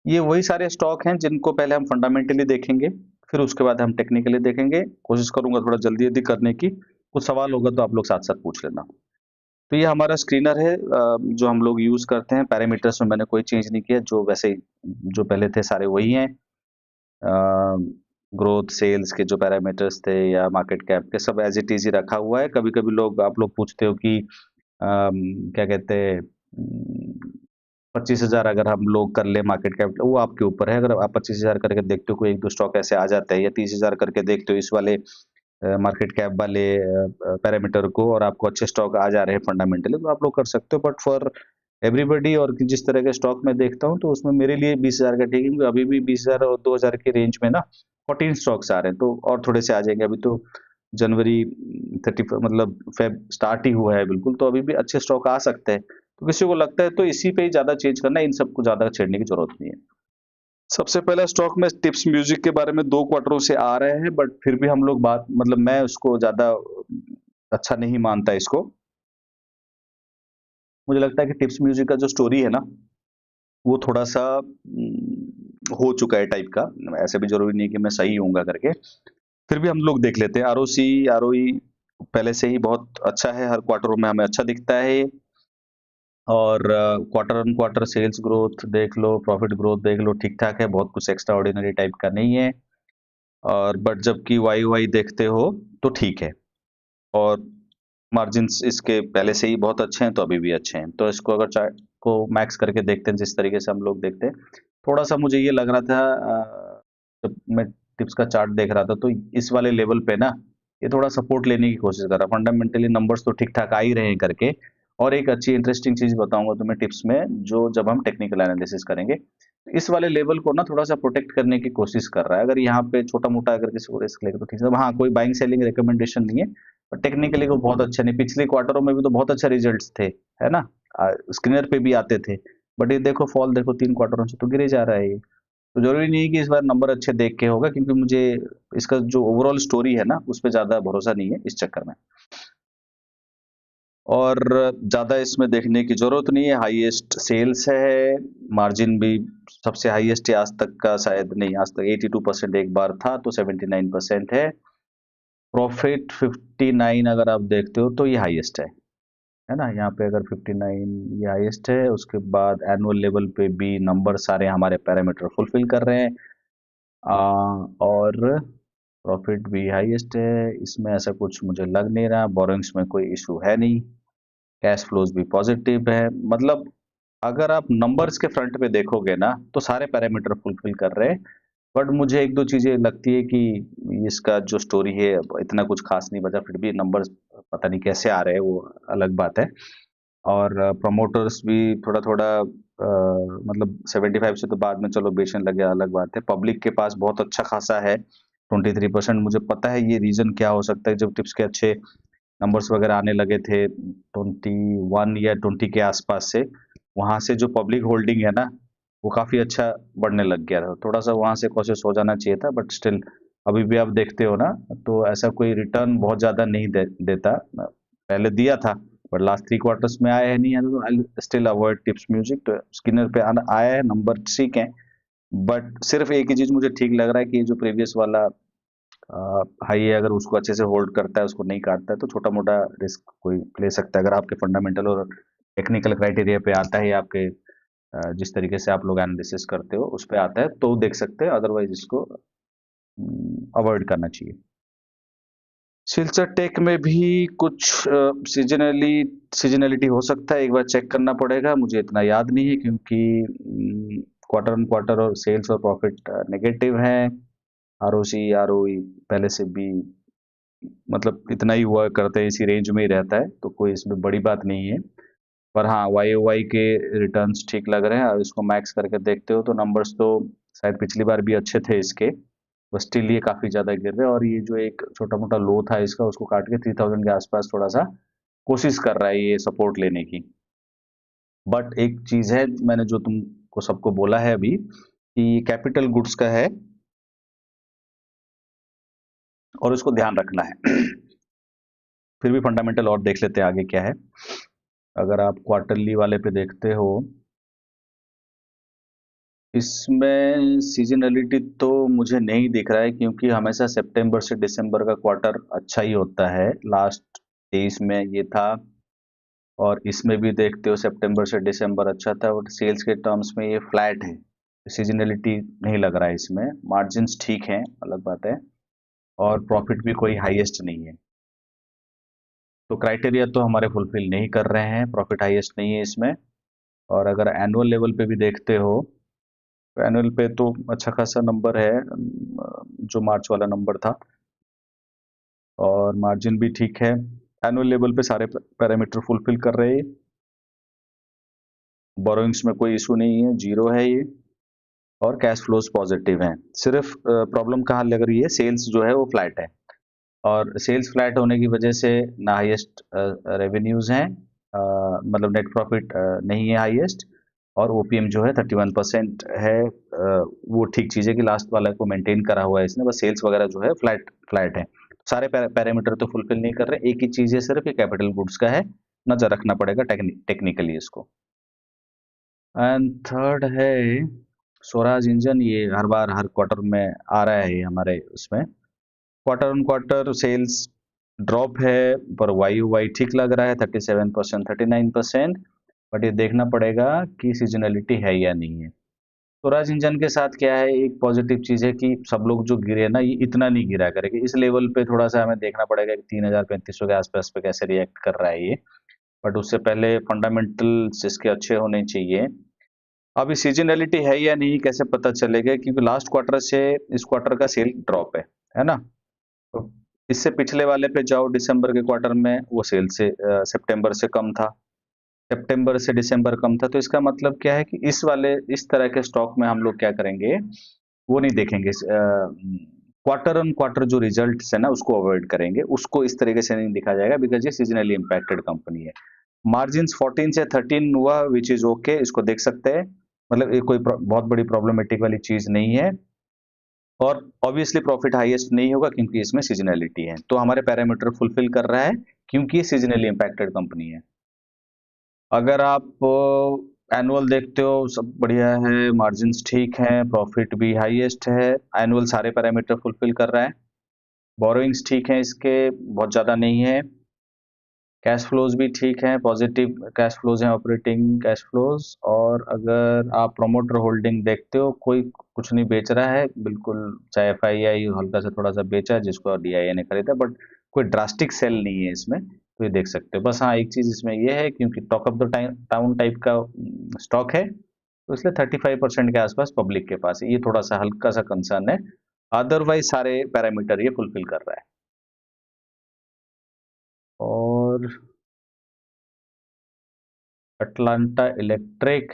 ये वही सारे स्टॉक हैं जिनको पहले हम फंडामेंटली देखेंगे, फिर उसके बाद हम टेक्निकली देखेंगे। कोशिश करूँगा थोड़ा जल्दी-जल्दी करने की। कुछ सवाल होगा तो आप लोग साथ-साथ पूछ लेना। तो ये हमारा स्क्रीनर है, जो हम लोग यूज़ करते हैं। पैरामीटर्स में मैंने कोई चेंज नहीं किया, जो वैसे ही जो पहले थे सारे वही हैं। ग्रोथ, सेल्स के जो पैरामीटर्स थे, या मार्केट कैप के, सब एज़ इट इज़ ही रखा हुआ है। कभी-कभी लोग आप लोग पूछते हो कि क्या कहते हैं, 25,000 अगर हम लोग कर लें मार्केट कैप, वो आपके ऊपर है। अगर आप 25,000 करके देखते हो, कोई 1-2 स्टॉक ऐसे आ जाते हैं, या 30,000 करके देखते हो इस वाले मार्केट कैप वाले पैरामीटर को, और आपको अच्छे स्टॉक आ जा रहे हैं फंडामेंटली, तो आप लोग कर सकते हो। बट फॉर एवरीबॉडी और कि जिस तरह के स्टॉक मैं देखता हूँ तो उसमें मेरे लिए 20,000 का ठीक है, क्योंकि अभी भी 20,000 और 2,000 के रेंज में ना 14 स्टॉक्स आ रहे हैं, तो और थोड़े से आ जाएंगे। अभी तो जनवरी 30 मतलब फेब स्टार्ट ही हुआ है बिल्कुल, तो अभी भी अच्छे स्टॉक आ सकते हैं। तो किसी को लगता है तो इसी पे ही ज़्यादा चेंज करना है, इन सबको ज़्यादा छेड़ने की ज़रूरत नहीं है। सबसे पहला स्टॉक में टिप्स म्यूजिक के बारे में 2 क्वार्टरों से आ रहे हैं, बट फिर भी हम लोग बात मतलब मैं उसको ज़्यादा अच्छा नहीं मानता इसको। मुझे लगता है कि टिप्स म्यूजिक का जो स्टोरी है ना, वो थोड़ा-सा हो चुका है टाइप का। ऐसे भी ज़रूरी नहीं है कि मैं सही होऊँगा करके। फिर भी हम लोग देख लेते हैं। आरओसी, आरओई पहले से ही बहुत अच्छा है, हर क्वार्टर में हमें अच्छा दिखता है ये। और quarter on quarter sales growth देख लो, प्रॉफिट ग्रोथ देख लो, ठीक-ठाक है, बहुत कुछ एक्स्ट्रा ऑर्डिनरी टाइप का नहीं है। और बट जबकि वाई-वाई देखते हो तो ठीक है। और मार्जिन्स इसके पहले से ही बहुत अच्छे हैं, तो अभी भी अच्छे हैं। तो इसको अगर चार्ट को मैक्स करके देखते हैं जिस तरीके से हम लोग देखते हैं, थोड़ा-सा मुझे ये लग रहा था जब मैं टिप्स का चार्ट देख रहा था तो इस वाले लेवल पे ना ये थोड़ा सपोर्ट लेने की कोशिश कर रहा है। फंडामेंटली नंबर्स तो ठीक-ठाक आ ही रहे हैं करके। और एक अच्छी इंटरेस्टिंग चीज़ बताऊँगा तुम्हें टिप्स में, जो जब हम टेक्निकल एनालिसिस करेंगे, इस वाले लेवल को ना थोड़ा-सा प्रोटेक्ट करने की कोशिश कर रहा है। अगर यहाँ पे छोटा-मोटा अगर किसी को रिस्क लेगा तो ठीक है। हाँ, कोई बाइंग सेलिंग रिकमेंडेशन नहीं है, पर टेक्निकली वो बहुत अच्छा नहीं, पिछले क्वार्टरों में भी तो बहुत अच्छे रिजल्ट्स थे, है ना? स्क्रीनर पे भी आते थे। बट ये देखो फॉल देखो 3 क्वार्टरों से तो गिरे जा रहा है ये। तो ज़रूरी नहीं है कि इस बार नंबर अच्छे देख के होगा, क्योंकि मुझे इसका जो ओवरऑल स्टोरी है ना, उस पे ज़्यादा भरोसा नहीं है इस चक्कर में। और ज़्यादा इसमें देखने की ज़रूरत नहीं है, हाईएस्ट सेल्स है, मार्जिन भी सबसे हाईएस्ट है आज तक का, शायद नहीं, आज तक 82% एक बार था, तो 79% है। प्रॉफिट 59 अगर आप देखते हो तो ये हाईएस्ट है ना? यहाँ पे अगर 59 ये हाईएस्ट है, उसके बाद एनुअल लेवल पे भी नंबर सारे हमारे पैरामीटर फुलफिल कर रहे हैं। और प्रॉफिट भी हाईएस्ट है, इसमें ऐसा कुछ मुझे लग नहीं रहा, बोरोइंग्स में कोई इशू है नहीं, कैश फ्लोज भी पॉजिटिव है। मतलब अगर आप नंबर्स के फ्रंट पे देखोगे ना, तो सारे पैरामीटर फुलफिल कर रहे हैं। बट मुझे 1-2 चीज़ें लगती है कि इसका जो स्टोरी है इतना कुछ खास नहीं बचा, फिर भी नंबर्स पता नहीं कैसे आ रहे हैं, वो अलग बात है। और प्रमोटर्स भी थोड़ा-थोड़ा मतलब 75 से तो बाद में चलो बेचने लगे, अलग बात है। पब्लिक के पास बहुत अच्छा खासा है, 23%। मुझे पता है ये रीज़न क्या हो सकता है, जब टिप्स के अच्छे नंबर्स वगैरह आने लगे थे 21 या 20 के आसपास से, वहाँ से जो पब्लिक होल्डिंग है ना, वो काफ़ी अच्छा बढ़ने लग गया था। थोड़ा-सा वहाँ से कॉशियस हो जाना चाहिए था, बट स्टिल अभी भी आप देखते हो ना, तो ऐसा कोई रिटर्न बहुत ज़्यादा नहीं देता। पहले दिया था, बट लास्ट 3 क्वार्टर्स में आया है नहीं है, तो I still avoid tips music. तो स्किनर पे आना आया है, नंबर ठीक है, बट सिर्फ एक ही चीज़ मुझे ठीक लग रहा है कि ये जो प्रीवियस वाला हाई है, अगर उसको अच्छे से होल्ड करता है, उसको नहीं काटता है, तो छोटा-मोटा रिस्क कोई ले सकता है। अगर आपके फंडामेंटल और टेक्निकल क्राइटेरिया पे आता है, या आपके जिस तरीके से आप लोग एनालिसिस करते हो, उस पे आता है, तो देख सकते हैं, अदरवाइज़ इसको अवॉइड करना चाहिए। सिलचर टेक में भी कुछ सीज़नैलिटी हो सकता है, एक बार चेक करना पड़ेगा, मुझे इतना याद नहीं है, क्योंकि क्वार्टर ऑन क्वार्टर और सेल्स और प्रॉफिट नेगेटिव हैं। आरओसी, आरओई पहले से भी मतलब इतना ही हुआ करते हैं, इसी रेंज में ही रहता है, तो कोई इसमें बड़ी बात नहीं है। पर हाँ, वाई-ओ-वाई के रिटर्न्स ठीक लग रहे हैं, और इसको मैक्स करके देखते हो तो नंबर्स तो शायद पिछली बार भी अच्छे थे इसके, बट स्टिल ये काफ़ी ज़्यादा गिर रहे हैं। और ये जो एक छोटा-मोटा लो था इसका, उसको काट के 3000 के आसपास थोड़ा-सा कोशिश कर रहा है ये सपोर्ट लेने की। बट एक चीज़ है, मैंने जो तुमको सबको बोला है अभी, कि कैपिटल गुड्स का है और इसको ध्यान रखना है। फिर भी फंडामेंटल और देख लेते हैं आगे क्या है। अगर आप क्वार्टरली वाले पे देखते हो, इसमें सीज़नैलिटी तो मुझे नहीं दिख रहा है, क्योंकि हमेशा सितंबर से दिसंबर का क्वार्टर अच्छा ही होता है। लास्ट 23 में ये था, और इसमें भी देखते हो सितंबर से दिसंबर अच्छा था, और सेल्स के टर्म्स में ये फ्लैट है। सीज़नैलिटी नहीं लग रहा है इसमें, मार्जिन्स ठीक हैं, अलग बात है, और प्रॉफिट भी कोई हाईएस्ट नहीं है। तो क्राइटेरिया तो हमारे फुलफिल नहीं कर रहे हैं, प्रॉफिट हाईएस्ट नहीं है इसमें। और अगर एनुअल लेवल पे भी देखते हो, तो एनुअल पे तो अच्छा खासा नंबर है, जो मार्च वाला नंबर था, और मार्जिन भी ठीक है। एनुअल लेवल पे सारे पैरामीटर फुलफिल कर रहे हैं। बोरोइंग्स में कोई इशू नहीं है, जीरो है ये, और कैश फ्लोज पॉजिटिव हैं। सिर्फ प्रॉब्लम कहाँ लग रही है, सेल्स जो है वो फ्लैट है, और सेल्स फ्लैट होने की वजह से ना हाईएस्ट रेवेन्यूज हैं, मतलब नेट प्रॉफिट नहीं है हाईएस्ट, और ओपीएम जो है 31% है। वो ठीक चीज़ है कि लास्ट वाला को मेंटेन करा हुआ है इसने, बस सेल्स वगैरह जो है फ्लैट फ्लैट है। सारे पैरामीटर तो फुलफिल नहीं कर रहे, एक ही चीज़ है सिर्फ, ये कैपिटल गुड्स का है, नजर रखना पड़ेगा टेक्निकली इसको। एंड थर्ड है स्वराज इंजन, ये हर बार हर क्वार्टर में आ रहा है ये हमारे उसमें, quarter on quarter sales drop है, पर वाई वाई ठीक लग रहा है, 37% 39%। बट ये देखना पड़ेगा कि सीजनलिटी है या नहीं है। स्वराज इंजन के साथ क्या है, एक पॉजिटिव चीज़ है कि सब लोग जो गिरे ना, ये इतना नहीं गिरा करेगा, इस लेवल पे थोड़ा सा हमें देखना पड़ेगा कि 3000-3500 के आसपास पे कैसे रिएक्ट कर रहा है ये। बट उससे पहले फंडामेंटल्स इसके अच्छे होने चाहिए। अभी सीजनैलिटी है या नहीं कैसे पता चलेगा, क्योंकि लास्ट क्वार्टर से इस क्वार्टर का सेल ड्रॉप है ना? तो इससे पिछले वाले पे जाओ, दिसंबर के क्वार्टर में वो सेल से सितंबर से कम था, सितंबर से दिसंबर कम था, तो इसका मतलब क्या है कि इस तरह के स्टॉक में हम लोग क्या करेंगे, वो नहीं देखेंगे, क्वार्टर ऑन क्वार्टर जो रिजल्ट्स है ना उसको अवॉइड करेंगे, उसको इस तरीके से नहीं दिखा जाएगा, बिकॉज ये सीजनली इम्पैक्टेड कंपनी है। मार्जिन्स 14 से 13 हुआ, विच इज ओके, इसको देख सकते हैं, मतलब ये कोई बहुत बड़ी प्रॉब्लमेटिक वाली चीज नहीं है। और ऑब्वियसली प्रॉफिट हाईएस्ट नहीं होगा क्योंकि इसमें सीजनैलिटी है, तो हमारे पैरामीटर फुलफिल कर रहा है क्योंकि ये सीजनली इम्पैक्टेड कंपनी है। अगर आप एनुअल देखते हो, सब बढ़िया है, मार्जिन्स ठीक हैं, प्रॉफिट भी हाईएस्ट है, एनुअल सारे पैरामीटर फुलफिल कर रहा है, बोरोइंग्स ठीक है इसके, बहुत ज़्यादा नहीं है, कैश फ्लोज भी ठीक हैं, पॉजिटिव कैश फ्लोज हैं, ऑपरेटिंग कैश फ्लोज। और अगर आप प्रोमोटर होल्डिंग देखते हो, कोई कुछ नहीं बेच रहा है बिल्कुल, चाहे एफआईआई हल्का सा थोड़ा सा बेचा है जिसको डीआईए ने खरीदा, बट कोई ड्रास्टिक सेल नहीं है इसमें, तो ये देख सकते हो। बस हाँ, एक चीज इसमें ये है क्योंकि talk of the town type का स्टॉक है, तो इसलिए 35% के आसपास पब्लिक के पास है, ये थोड़ा सा हल्का सा कंसर्न है, अदरवाइज सारे पैरामीटर ये फुलफिल कर रहा है। और अटलांटा इलेक्ट्रिक,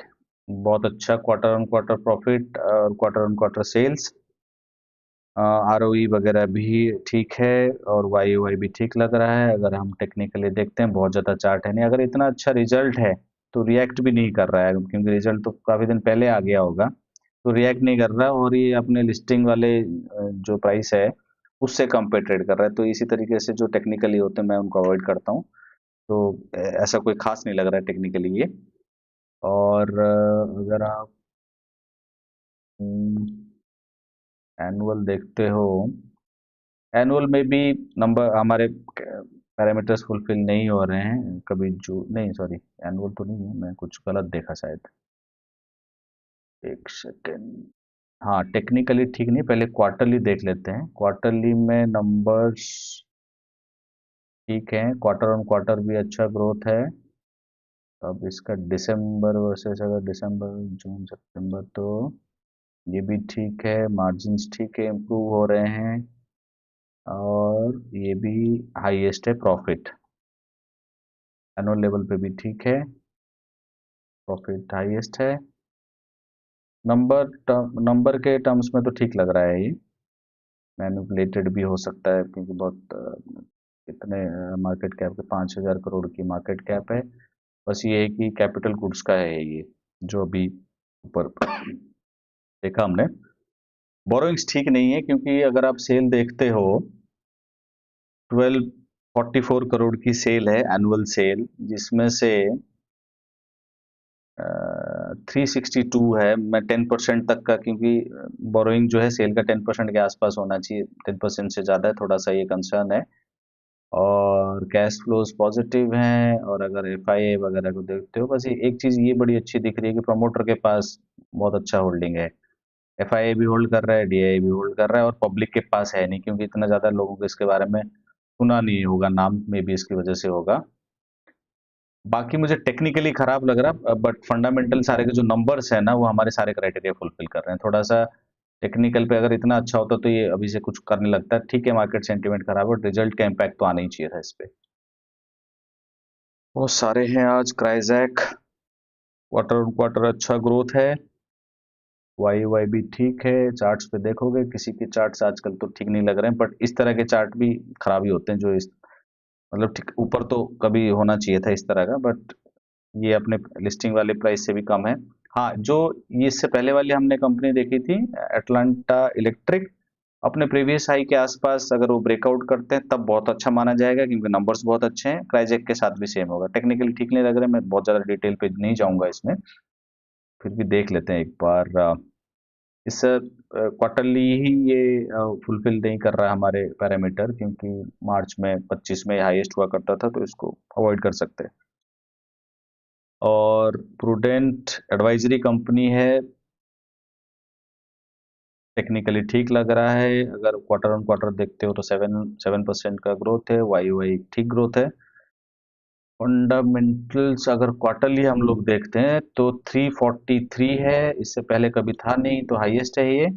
बहुत अच्छा क्वार्टर ऑन क्वार्टर प्रॉफिट और quarter on quarter sales, ROE वगैरह भी ठीक है, और वाई वाई भी ठीक लग रहा है। अगर हम टेक्निकली देखते हैं, बहुत ज़्यादा चार्ट है नहीं, अगर इतना अच्छा रिजल्ट है तो रिएक्ट भी नहीं कर रहा है, क्योंकि रिजल्ट तो काफ़ी दिन पहले आ गया होगा, तो रिएक्ट नहीं कर रहा, और ये अपने लिस्टिंग वाले जो प्राइस है उससे कम पे ट्रेड कर रहा है, तो इसी तरीके से जो टेक्निकली होते हैं मैं उनको अवॉइड करता हूँ। तो ऐसा कोई खास नहीं लग रहा है टेक्निकली ये। और अगर आप एनुअल देखते हो, एनुअल में भी नंबर हमारे पैरामीटर्स फुलफिल नहीं हो रहे हैं, कभी जो नहीं, सॉरी, एनुअल तो नहीं है, मैं कुछ गलत देखा शायद, एक सेकेंड। हाँ, टेक्निकली ठीक नहीं, पहले क्वार्टरली देख लेते हैं, क्वार्टरली में नंबर्स ठीक है, क्वार्टर ऑन क्वार्टर भी अच्छा ग्रोथ है। अब इसका दिसंबर वर्सेस अगर दिसंबर जून सितंबर, तो ये भी ठीक है, मार्जिन्स ठीक है, इम्प्रूव हो रहे हैं, और ये भी हाईएस्ट है प्रॉफिट, एनुअल लेवल पे भी ठीक है, प्रॉफिट हाईएस्ट है। नंबर के टर्म्स में तो ठीक लग रहा है ये, मैनिपुलेटेड भी हो सकता है क्योंकि बहुत इतने मार्केट कैप के 5000 करोड़ की मार्केट कैप है। बस ये है कि कैपिटल गुड्स का है ये, जो अभी ऊपर देखा हमने। बोरोइंग्स ठीक नहीं है क्योंकि अगर आप सेल देखते हो, 1244 करोड़ की सेल है, एनुअल सेल, जिसमें से 362 है, मैं 10% तक का, क्योंकि बोरोइंग जो है सेल का 10% के आसपास होना चाहिए, 10% से ज़्यादा है, थोड़ा सा ये कंसर्न है। और कैश फ्लोज पॉजिटिव हैं, और अगर एफआईए वगैरह को देखते हो, बस ये एक चीज़ ये बड़ी अच्छी दिख रही है कि प्रमोटर के पास बहुत अच्छा होल्डिंग है, एफआईए भी होल्ड कर रहा है, डीआई भी होल्ड कर रहा है, और पब्लिक के पास है नहीं, क्योंकि इतना ज़्यादा लोगों को इसके बारे में सुना नहीं होगा, नाम में भी इसकी वजह से होगा। बाकी मुझे टेक्निकली खराब लग रहा, बट फंडामेंटल सारे के जो नंबर्स है ना, वो हमारे सारे क्राइटेरिया फुलफिल कर रहे हैं। थोड़ा सा टेक्निकल पे अगर इतना अच्छा होता तो ये अभी से कुछ करने लगता है, ठीक है, मार्केट सेंटीमेंट खराब है, रिजल्ट का इम्पैक्ट तो आना ही चाहिए था इस पे। वो सारे हैं आज क्राइजैक, क्वार्टर ऑन क्वार्टर अच्छा ग्रोथ है, वाई वाई भी ठीक है। चार्ट्स पे देखोगे किसी के चार्ट्स आजकल तो ठीक नहीं लग रहे हैं, बट इस तरह के चार्ट भी खराब ही होते हैं, जो इस मतलब ठीक ऊपर तो कभी होना चाहिए था इस तरह का, बट ये अपने लिस्टिंग वाले प्राइस से भी कम है। हाँ, जो ये इससे पहले वाली हमने कंपनी देखी थी एटलांटा इलेक्ट्रिक, अपने प्रीवियस हाई के आसपास अगर वो ब्रेकआउट करते हैं तब बहुत अच्छा माना जाएगा, क्योंकि नंबर्स बहुत अच्छे हैं। क्राइजेक के साथ भी सेम होगा। टेक्निकली ठीक नहीं लग रहा है, मैं बहुत ज़्यादा डिटेल पे नहीं जाऊंगा इसमें, फिर भी देख लेते हैं एक बार। इस क्वार्टरली ही ये फुलफिल नहीं कर रहा है हमारे पैरामीटर, क्योंकि मार्च में 25 में हाईएस्ट हुआ करता था, तो इसको अवॉइड कर सकते हैं। और प्रूडेंट एडवाइजरी कंपनी है, टेक्निकली ठीक लग रहा है। अगर क्वार्टर ऑन क्वार्टर देखते हो तो 7% का ग्रोथ है, वाई वाई ठीक ग्रोथ है। फंडामेंटल्स अगर क्वार्टरली हम लोग देखते हैं तो 343 है, इससे पहले कभी था नहीं, तो हाईएस्ट है ये।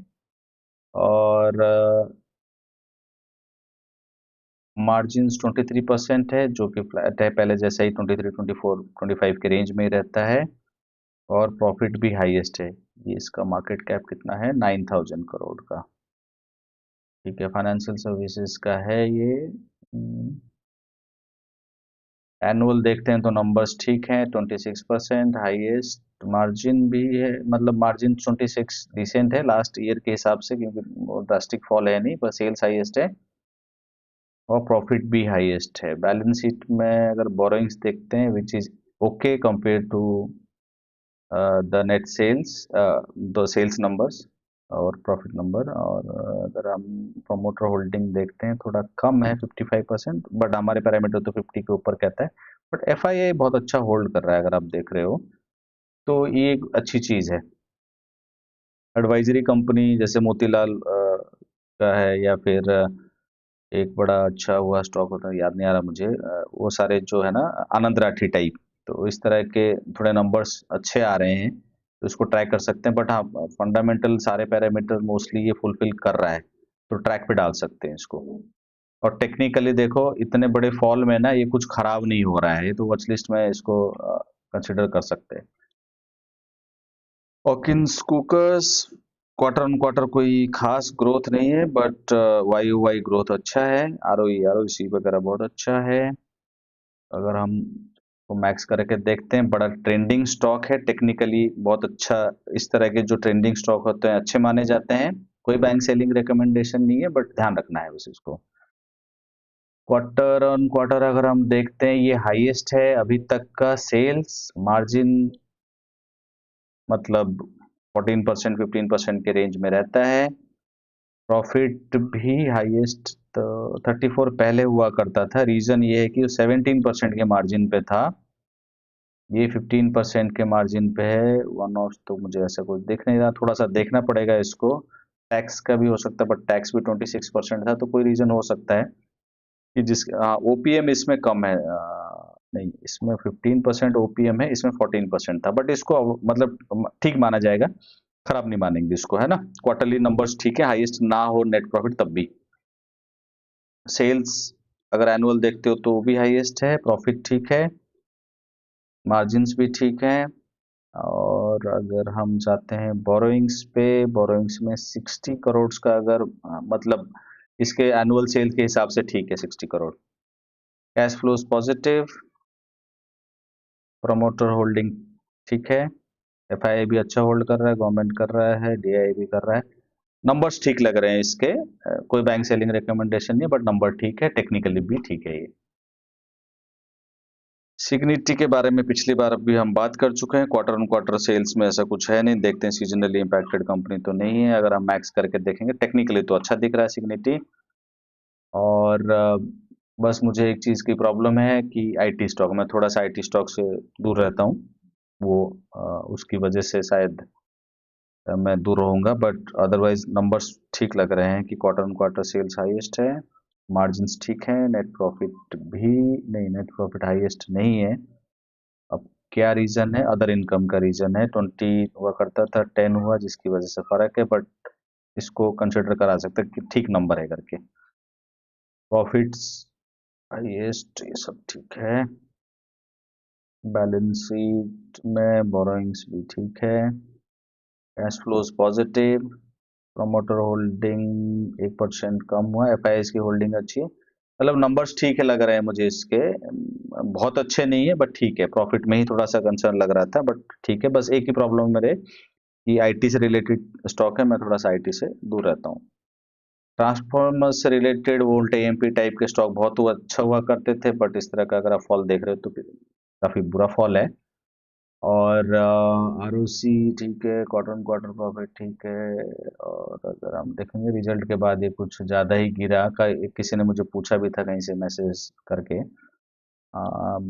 और मार्जिन्स 23% है, जो कि फ्लैट है पहले जैसे ही, 23 24 25 के रेंज में ही रहता है। और प्रॉफिट भी हाईएस्ट है। ये इसका मार्केट कैप कितना है, 9000 करोड़ का। ठीक है, फाइनेंशियल सर्विसेज का है ये। एनुअल देखते हैं तो नंबर्स ठीक हैं, 26% हाईएस्ट मार्जिन भी है, मतलब मार्जिन 26 डिसेंट है लास्ट ईयर के हिसाब से, क्योंकि ड्रास्टिक फॉल है नहीं, पर सेल्स हाईएस्ट है और प्रॉफिट भी हाईएस्ट है। बैलेंस शीट में अगर बोरोइंग्स देखते हैं which is okay compare to the net sales, the sales numbers और प्रॉफिट नंबर। और अगर हम प्रोमोटर होल्डिंग देखते हैं थोड़ा कम है 55%, बट हमारे पैरामीटर तो 50 के ऊपर कहता है। बट एफआईआई बहुत अच्छा होल्ड कर रहा है, अगर आप देख रहे हो तो ये एक अच्छी चीज है। एडवाइजरी कंपनी जैसे मोतीलाल का है, या फिर एक बड़ा अच्छा हुआ स्टॉक होता है, याद नहीं आ रहा मुझे, वो सारे जो है ना, आनंद राठी टाइप, तो इस तरह के थोड़े नंबर्स अच्छे आ रहे हैं, तो इसको ट्रैक कर सकते हैं। बट हाँ, फंडामेंटल सारे पैरामीटर मोस्टली ये फुलफिल कर रहा है, तो ट्रैक पे डाल सकते हैं इसको। और टेक्निकली देखो, इतने बड़े फॉल में ना ये कुछ खराब नहीं हो रहा है, ये तो वॉच लिस्ट में इसको कंसिडर कर सकते हैं। Hawkins cookers quarter on quarter कोई खास ग्रोथ नहीं है, बट वाई वाई ग्रोथ अच्छा है। आर ओ सी वगैरह बहुत अच्छा है। अगर हम को मैक्स करके देखते हैं, बड़ा ट्रेंडिंग स्टॉक है, टेक्निकली बहुत अच्छा। इस तरह के जो ट्रेंडिंग स्टॉक होते हैं अच्छे माने जाते हैं। कोई बैंक सेलिंग रिकमेंडेशन नहीं है, बट ध्यान रखना है बस इसको। क्वार्टर ऑन क्वार्टर अगर हम देखते हैं, ये हाईएस्ट है अभी तक का सेल्स मार्जिन, मतलब 14% 15% के रेंज में रहता है। प्रॉफिट भी हाईएस्ट तो 34 पहले हुआ करता था। रीजन ये है कि 17% के मार्जिन पे था, ये 15% के मार्जिन पे है। वन ऑफ तो मुझे ऐसा कुछ दिख नहीं रहा, थोड़ा सा देखना पड़ेगा इसको। टैक्स का भी हो सकता है, बट टैक्स भी 26% था, तो कोई रीजन हो सकता है कि जिस ओपीएम इसमें कम है। नहीं, इसमें 15% ओपीएम है, इसमें 14% था, बट इसको मतलब ठीक माना जाएगा, खराब नहीं मानेंगे इसको, है ना। क्वार्टरली नंबर्स ठीक है, हाईएस्ट ना हो नेट प्रॉफिट तब भी। सेल्स अगर एनुअल देखते हो तो वो भी हाईएस्ट है, प्रॉफिट ठीक है, मार्जिन्स भी ठीक है। और अगर हम जाते हैं बोरोइंग्स पे, बोरोइंग्स में 60 करोड़ का अगर मतलब इसके एनुअल सेल के हिसाब से ठीक है 60 crore. Cash flows positive, promoter holding ठीक है, एफआईआई भी अच्छा होल्ड कर रहा है, गवर्नमेंट कर रहा है, डीआई भी कर रहा है। नंबर्स ठीक लग रहे हैं इसके, कोई बैंक सेलिंग रिकमेंडेशन नहीं, बट नंबर ठीक है, टेक्निकली भी ठीक है ये। सिग्निटी के बारे में पिछली बार अभी हम बात कर चुके हैं। क्वार्टर ऑन क्वार्टर सेल्स में ऐसा कुछ है नहीं, देखते हैं सीजनली इंपैक्टेड कंपनी तो नहीं है। अगर हम मैक्स करके देखेंगे टेक्निकली तो अच्छा दिख रहा है सिग्निटी। और बस मुझे एक चीज़ की प्रॉब्लम है कि आईटी स्टॉक, मैं थोड़ा सा आईटी स्टॉक से दूर रहता हूँ, वो उसकी वजह से शायद मैं दूर रहूँगा। बट अदरवाइज नंबर्स ठीक लग रहे हैं कि quarter on quarter sales highest है, मार्जिन्स ठीक है, नेट प्रॉफिट भी नहीं, नेट प्रॉफिट हाईएस्ट नहीं है। अब क्या रीजन है, अदर इनकम का रीजन है। 20 हुआ करता था, 10 हुआ, जिसकी वजह से फर्क है, बट इसको कंसिडर करा सकते हैं कि ठीक नंबर है करके। प्रॉफिट्स हाईएस्ट ये सब ठीक है। बैलेंस शीट में बोरोइंग्स भी ठीक है, cash flows positive, promoter holding 1% कम हुआ, एफआईआई की होल्डिंग अच्छी है, मतलब नंबर्स ठीक है लग रहे हैं मुझे इसके, बहुत अच्छे नहीं है बट ठीक है, प्रॉफिट में ही थोड़ा सा कंसर्न लग रहा था बट ठीक है, बस एक ही प्रॉब्लम मेरे कि आईटी से रिलेटेड स्टॉक है, मैं थोड़ा सा आईटी से दूर रहता हूँ। ट्रांसफॉर्मर से रिलेटेड वोल्ट एएमपी टाइप के स्टॉक बहुत अच्छा हुआ करते थे बट इस तरह का अगर आप फॉल देख रहे हो तो काफी बुरा फॉल है। और आरओसी ठीक है, क्वार्टर ऑन क्वार्टर प्रॉफिट ठीक है, और अगर हम देखेंगे रिजल्ट के बाद ये कुछ ज़्यादा ही गिरा का, किसी ने मुझे पूछा भी था कहीं से मैसेज करके,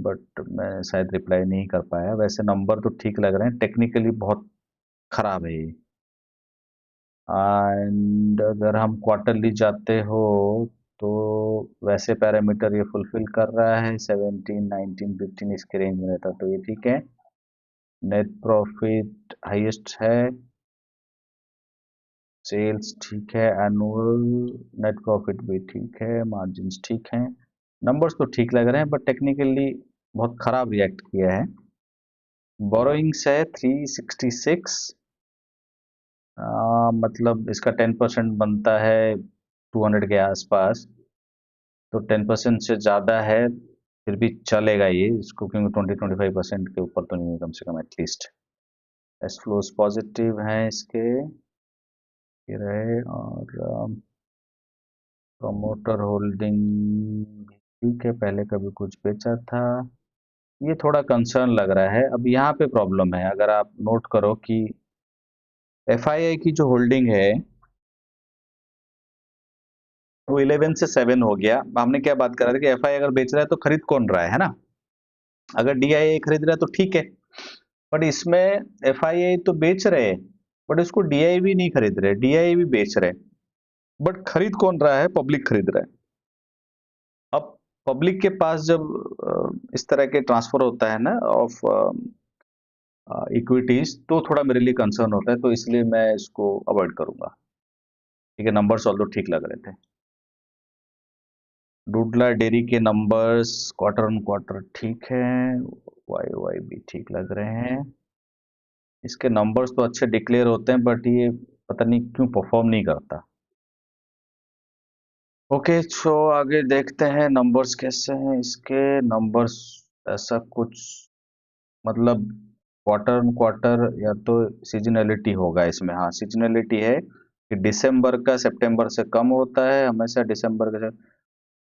बट मैं शायद रिप्लाई नहीं कर पाया। वैसे नंबर तो ठीक लग रहे हैं, टेक्निकली बहुत खराब है ये। एंड अगर हम क्वार्टरली जाते हो तो वैसे पैरामीटर ये फुलफिल कर रहा है, 17 19 15 इसके रेंज में रहता तो ये ठीक है। नेट प्रॉफिट हाईएस्ट है, सेल्स ठीक है, एनुअल नेट प्रॉफिट भी ठीक है, मार्जिन्स ठीक हैं, नंबर्स तो ठीक लग रहे हैं बट टेक्निकली बहुत खराब रिएक्ट किया है। बोरोइंग्स है 366, मतलब इसका 10% बनता है 200 के आसपास, तो 10% से ज़्यादा है फिर भी चलेगा ये इसको, क्योंकि 20-25% के ऊपर तो नहीं है कम से कम एटलीस्ट। कैश फ्लोज पॉजिटिव हैं इसके, ये रहे, और प्रमोटर होल्डिंग ठीक है, पहले कभी कुछ बेचा था, ये थोड़ा कंसर्न लग रहा है। अब यहाँ पे प्रॉब्लम है, अगर आप नोट करो कि एफआईआई की जो होल्डिंग है वो 11 से 7 हो गया। हमने क्या बात करा था कि एफआईआई अगर बेच रहा है तो खरीद कौन रहा है ना, अगर डीआईआई खरीद रहा है तो ठीक है, बट इसमें एफआईआई तो बेच रहे हैं बट इसको डीआई भी नहीं खरीद रहे, डीआई भी बेच रहे, बट खरीद कौन रहा है, पब्लिक खरीद रहा है। अब पब्लिक के पास जब इस तरह के ट्रांसफर होता है ना ऑफ इक्विटीज, तो थोड़ा मेरे लिए कंसर्न होता है, तो इसलिए मैं इसको अवॉइड करूंगा। ठीक है, नंबर्स ऑल्दो ठीक लग रहे थे। डुडला डेयरी के नंबर्स क्वार्टर ऑन क्वार्टर ठीक है, वाई वाई भी ठीक लग रहे हैं, इसके नंबर्स तो अच्छे डिक्लेयर होते हैं बट ये पता नहीं क्यों परफॉर्म नहीं करता। ओके, सो आगे देखते हैं नंबर्स कैसे हैं इसके। नंबर्स ऐसा कुछ, मतलब क्वार्टर ऑन क्वार्टर या तो सीजनलिटी होगा इसमें, हाँ सीजनलिटी है कि दिसंबर का सितंबर से कम होता है हमेशा, दिसंबर के साथ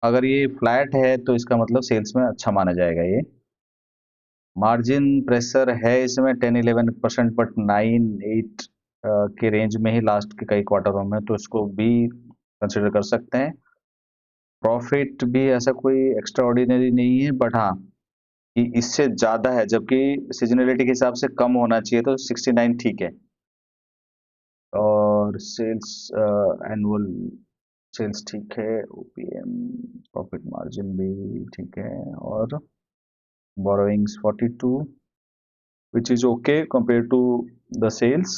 अगर ये फ्लैट है तो इसका मतलब सेल्स में अच्छा माना जाएगा ये। मार्जिन प्रेशर है इसमें 10-11%, बट 9-8 के रेंज में ही लास्ट के कई क्वार्टरों में, तो इसको भी कंसिडर कर सकते हैं। प्रॉफिट भी ऐसा कोई एक्स्ट्रा ऑर्डिनरी नहीं है बट हाँ कि इससे ज़्यादा है, जबकि सीजनलिटी के हिसाब से कम होना चाहिए, तो 69 ठीक है। और सेल्स, एनुअल सेल्स ठीक है, ओपीएम प्रॉफिट मार्जिन भी ठीक है, और borrowings 42 which is okay compared to the sales।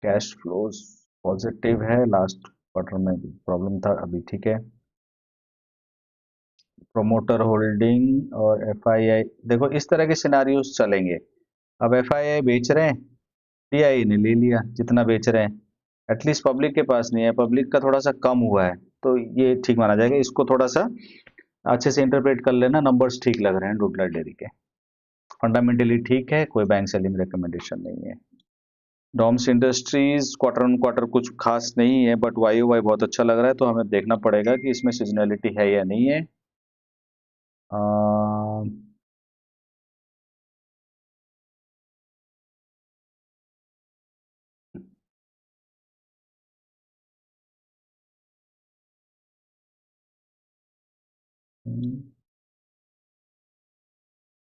Cash flows positive है, लास्ट क्वार्टर में प्रॉब्लम था, अभी ठीक है। प्रोमोटर होल्डिंग और एफआईआई, देखो इस तरह के सिनारियोस चलेंगे। अब एफआईआई बेच रहे हैं, टीआई ने ले लिया जितना बेच रहे हैं, एटलीस्ट पब्लिक के पास नहीं है, पब्लिक का थोड़ा सा कम हुआ है, तो ये ठीक माना जाएगा, इसको थोड़ा सा अच्छे से इंटरप्रेट कर लेना। नंबर्स ठीक लग रहे हैं डुडलर डेयरी के, फंडामेंटली ठीक है, कोई बैंक सेलिंग रिकमेंडेशन नहीं है। DOMS industries quarter on quarter कुछ खास नहीं है बट वाई वाई बहुत अच्छा लग रहा है, तो हमें देखना पड़ेगा कि इसमें सीजनलिटी है या नहीं है।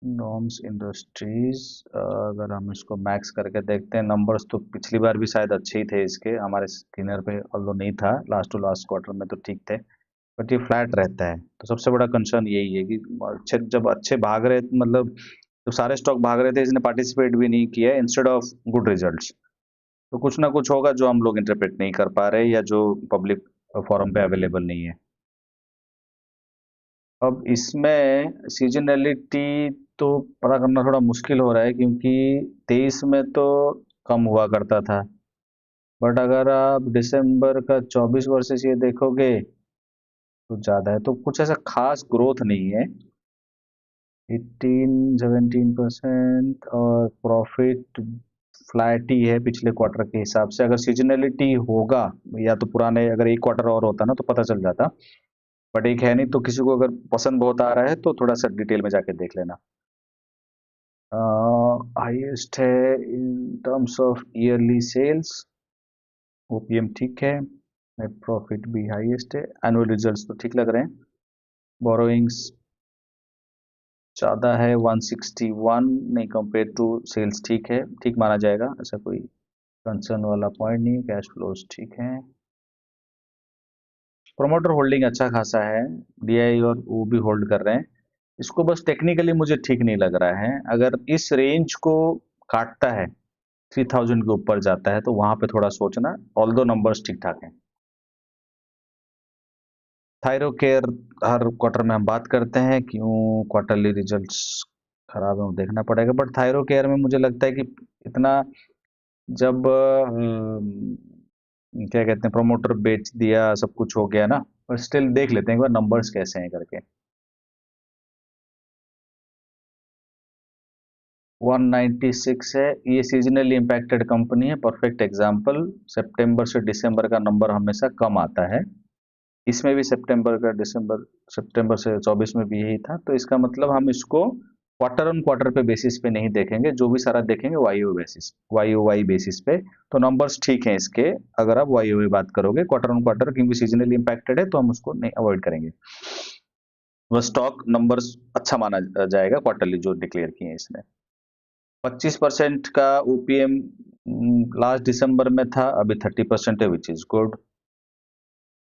डॉम्स इंडस्ट्रीज, अगर हम इसको मैक्स करके देखते हैं, नंबर्स तो पिछली बार भी शायद अच्छे ही थे इसके, हमारे स्क्रीनर पे ऑल्दो नहीं था, लास्ट टू लास्ट क्वार्टर में तो ठीक थे, बट ये फ्लैट रहता है, तो सबसे बड़ा कंसर्न यही है कि अच्छे, जब अच्छे भाग रहे, मतलब जब सारे स्टॉक भाग रहे थे, इसने पार्टिसिपेट भी नहीं किया इंस्टेड ऑफ गुड रिजल्ट्स, तो कुछ ना कुछ होगा जो हम लोग इंटरप्रेट नहीं कर पा रहे या जो पब्लिक फोरम पे अवेलेबल नहीं है। अब इसमें सीजनलिटी तो पता करना थोड़ा मुश्किल हो रहा है, क्योंकि 23 में तो कम हुआ करता था, बट अगर आप दिसंबर का 24 वर्सेस ये देखोगे तो ज़्यादा है, तो कुछ ऐसा खास ग्रोथ नहीं है। 18-17% और प्रॉफिट फ्लैट ही है पिछले क्वार्टर के हिसाब से। अगर सीजनलिटी होगा या तो पुराने, अगर एक क्वार्टर और होता ना तो पता चल जाता, बट एक है नहीं, तो किसी को अगर पसंद बहुत आ रहा है तो थोड़ा सा डिटेल में जाके देख लेना। हाईएस्ट है in terms of yearly sales, OPM ठीक है, नेट प्रॉफिट भी हाईएस्ट है, एनुअल रिजल्ट्स तो ठीक लग रहे हैं, बोरोइंग्स ज़्यादा है 161, नहीं कंपेयर टू सेल्स ठीक है, ठीक माना जाएगा, ऐसा कोई कंसर्न वाला पॉइंट नहीं। कैश फ्लोज ठीक है, प्रोमोटर होल्डिंग अच्छा खासा है, डीआई और वो भी होल्ड कर रहे हैं। इसको बस टेक्निकली मुझे ठीक नहीं लग रहा है, अगर इस रेंज को काटता है 3000 के ऊपर जाता है तो वहां पे थोड़ा सोचना, ऑल्दो नंबर्स ठीक ठाक हैं। थायरो केयर हर क्वार्टर में हम बात करते हैं, क्यों क्वार्टरली रिजल्ट्स खराब है वो देखना पड़ेगा, बट थायरो केयर में मुझे लगता है कि इतना, जब क्या कहते हैं, प्रोमोटर बेच दिया, सब कुछ हो गया ना, पर स्टिल देख लेते हैं एक बार नंबर्स कैसे हैं करके। 196 है, ये सीजनली इम्पैक्टेड कंपनी है, परफेक्ट एग्जांपल। सितंबर से दिसंबर का नंबर हमेशा कम आता है, इसमें भी सितंबर का दिसंबर, सितंबर से 24 में भी यही था, तो इसका मतलब हम इसको क्वार्टर ऑन क्वार्टर पे बेसिस पे नहीं देखेंगे, जो भी सारा देखेंगे वाई ओ वाई बेसिस पे, तो नंबर्स ठीक हैं इसके। अगर आप वाई ओ वाई बात करोगे क्वार्टर ऑन क्वार्टर, क्योंकि सीजनली इम्पैक्टेड है तो हम उसको नहीं अवॉइड करेंगे। वह स्टॉक नंबर्स अच्छा माना जाएगा क्वार्टरली जो डिक्लेयर किए हैं इसने। 25% का ओपीएम लास्ट दिसंबर में था, अभी 30% है, which is good.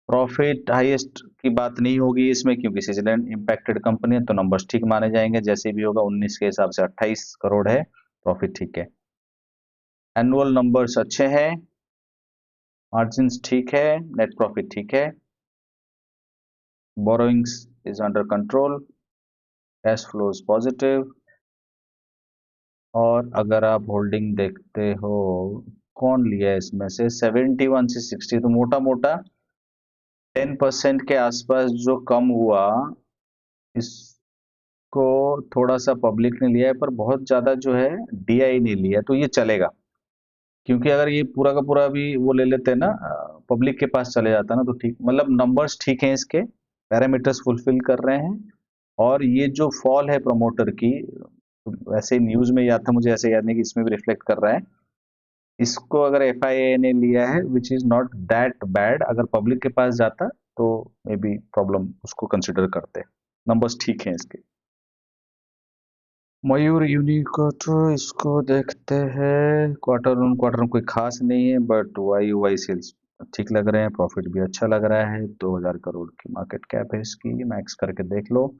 Profit highest की बात नहीं होगी इसमें, क्योंकि सीजनल इम्पैक्टेड कंपनी है तो नंबर्स ठीक माने जाएंगे, जैसे भी होगा 19 के हिसाब से 28 करोड़ है, प्रॉफिट ठीक है। एनुअल नंबर्स अच्छे हैं, मार्जिन्स ठीक है, नेट प्रॉफिट ठीक है, borrowings is under control, cash flows positive. और अगर आप होल्डिंग देखते हो, कौन लिया है इसमें से 71 से 60, तो मोटा मोटा 10% के आसपास जो कम हुआ, इसको थोड़ा सा पब्लिक ने लिया है, पर बहुत ज्यादा जो है डीआई ने लिया है, तो ये चलेगा। क्योंकि अगर ये पूरा का पूरा भी वो ले लेते हैं ना, पब्लिक के पास चले जाता ना, तो ठीक, मतलब नंबर्स ठीक हैं इसके, पैरामीटर्स फुलफिल कर रहे हैं। और ये जो फॉल है प्रमोटर की, वैसे न्यूज में याद था मुझे, ऐसे याद नहीं कि इसमें भी रिफ्लेक्ट कर रहा है। इसको अगर एफआईए ने लिया है, which is not that bad, अगर पब्लिक के पास जाता तो मे बी प्रॉब्लम उसको कंसिडर करते। नंबर्स ठीक हैं इसके। मयूर यूनिकोट, इसको देखते हैं, क्वार्टर ऑन क्वार्टर कोई खास नहीं है, बट वाई वाई सेल्स ठीक लग रहे हैं, प्रॉफिट भी अच्छा लग रहा है, 2000 करोड़ की मार्केट कैप है इसकी, मैक्स करके देख लो।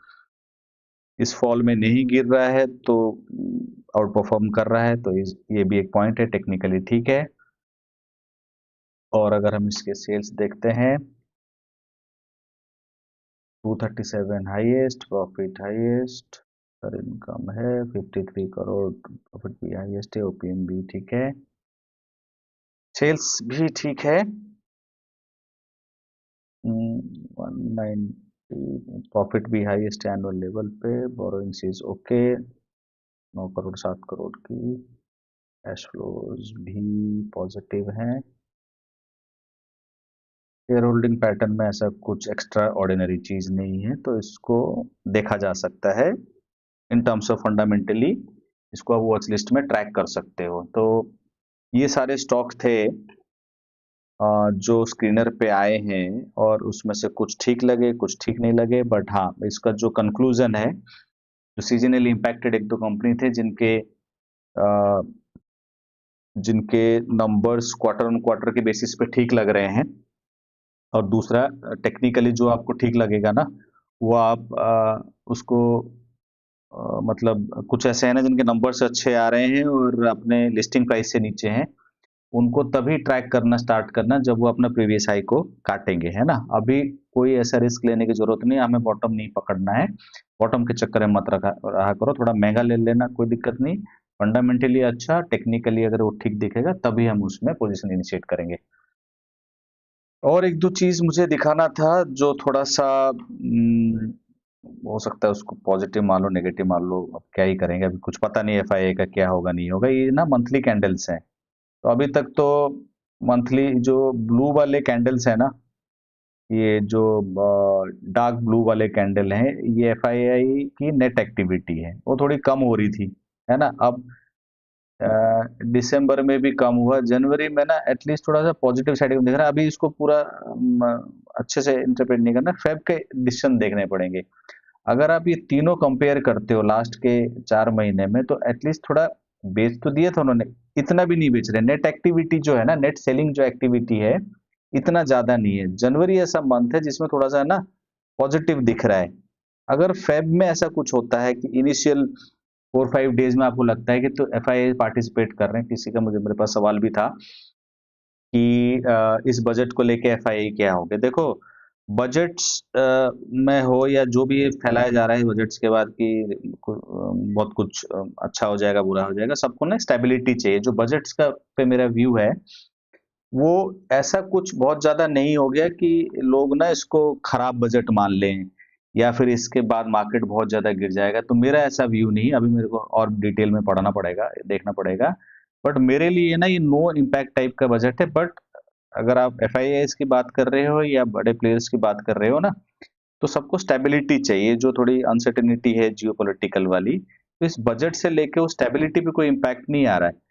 इस फॉल में नहीं गिर रहा है तो आउट परफॉर्म कर रहा है, तो ये भी एक पॉइंट है, टेक्निकली ठीक है। और अगर हम इसके सेल्स देखते हैं, 237 highest, profit highest, sir income है 53 करोड़, प्रॉफिट भी हाईएस्ट है, ओपीएम भी ठीक है, सेल्स भी ठीक है। 190, प्रॉफिट भी हाईएस्ट है एनुअल लेवल पे, borrowings is okay, 9 crore 7 crore की, कैश फ्लोज भी पॉजिटिव हैं। शेयर होल्डिंग पैटर्न में ऐसा कुछ एक्स्ट्रा ऑर्डिनरी चीज नहीं है, तो इसको देखा जा सकता है इन टर्म्स ऑफ फंडामेंटली, इसको आप वॉच लिस्ट में ट्रैक कर सकते हो। तो ये सारे स्टॉक थे जो स्क्रीनर पे आए हैं, और उसमें से कुछ ठीक लगे कुछ ठीक नहीं लगे, बट हाँ, इसका जो कंक्लूजन है, जो सीजनली इम्पैक्टेड एक दो कंपनी थे जिनके नंबर्स क्वार्टर ऑन क्वार्टर के बेसिस पे ठीक लग रहे हैं, और दूसरा टेक्निकली जो आपको ठीक लगेगा ना, वो आप उसको मतलब कुछ ऐसे हैं ना जिनके नंबर्स अच्छे आ रहे हैं और अपने लिस्टिंग प्राइस से नीचे हैं, उनको तभी ट्रैक करना स्टार्ट करना जब वो अपना प्रीवियस हाई को काटेंगे, है ना। अभी कोई ऐसा रिस्क लेने की जरूरत नहीं, हमें बॉटम नहीं पकड़ना है, बॉटम के चक्कर में मत रखा रहा करो, थोड़ा महंगा ले लेना, कोई दिक्कत नहीं। फंडामेंटली अच्छा, टेक्निकली अगर वो ठीक दिखेगा तभी हम उसमें पोजीशन इनिशिएट करेंगे। और एक दो चीज मुझे दिखाना था जो थोड़ा सा हो सकता है उसको पॉजिटिव मान लो नेगेटिव मान लो, अब क्या ही करेंगे, अभी कुछ पता नहीं एफआईए का क्या होगा नहीं होगा। ये ना मंथली कैंडल्स हैं, तो अभी तक तो मंथली जो ब्लू वाले कैंडल्स है ना, ये जो डार्क ब्लू वाले कैंडल हैं, ये एफआईआई की नेट एक्टिविटी है, वो थोड़ी कम हो रही थी, है ना। अब दिसंबर में भी कम हुआ, जनवरी में ना एटलीस्ट थोड़ा सा पॉजिटिव साइड में दिख रहा है। अभी इसको पूरा अच्छे से इंटरप्रेट नहीं करना, फेब के डिसीजन देखने पड़ेंगे। अगर आप ये तीनों कंपेयर करते हो लास्ट के 4 महीने में, तो एटलीस्ट थोड़ा बेच तो दिया था उन्होंने, इतना भी नहीं बेच रहे। नेट एक्टिविटी जो है ना, नेट सेलिंग जो एक्टिविटी है, इतना ज्यादा नहीं है। जनवरी ऐसा मंथ है जिसमें थोड़ा सा ना पॉजिटिव दिख रहा है। अगर फेब में ऐसा कुछ होता है कि इनिशियल 4-5 डेज में आपको लगता है कि तो एफआईआई पार्टिसिपेट कर रहे हैं, किसी का मुझे मेरे पास सवाल भी था कि इस बजट को लेके एफआईआई क्या हो गया। देखो बजट्स में हो या जो भी फैलाया जा रहा है बजट्स के बाद कि बहुत कुछ अच्छा हो जाएगा बुरा हो जाएगा, सबको ना स्टेबिलिटी चाहिए। जो बजट्स का पे मेरा व्यू है, वो ऐसा कुछ बहुत ज्यादा नहीं हो गया कि लोग ना इसको खराब बजट मान लें या फिर इसके बाद मार्केट बहुत ज्यादा गिर जाएगा। तो मेरा ऐसा व्यू नहीं, अभी मेरे को और डिटेल में पढ़ना पड़ेगा, देखना पड़ेगा। बट मेरे लिए ना ये नो इम्पैक्ट टाइप का बजट है। बट अगर आप एफआईआईस की बात कर रहे हो या बड़े प्लेयर्स की बात कर रहे हो ना, तो सबको स्टेबिलिटी चाहिए। जो थोड़ी अनसर्टेनिटी है जियोपॉलिटिकल वाली, तो इस बजट से लेके वो स्टेबिलिटी पे कोई इम्पैक्ट नहीं आ रहा है।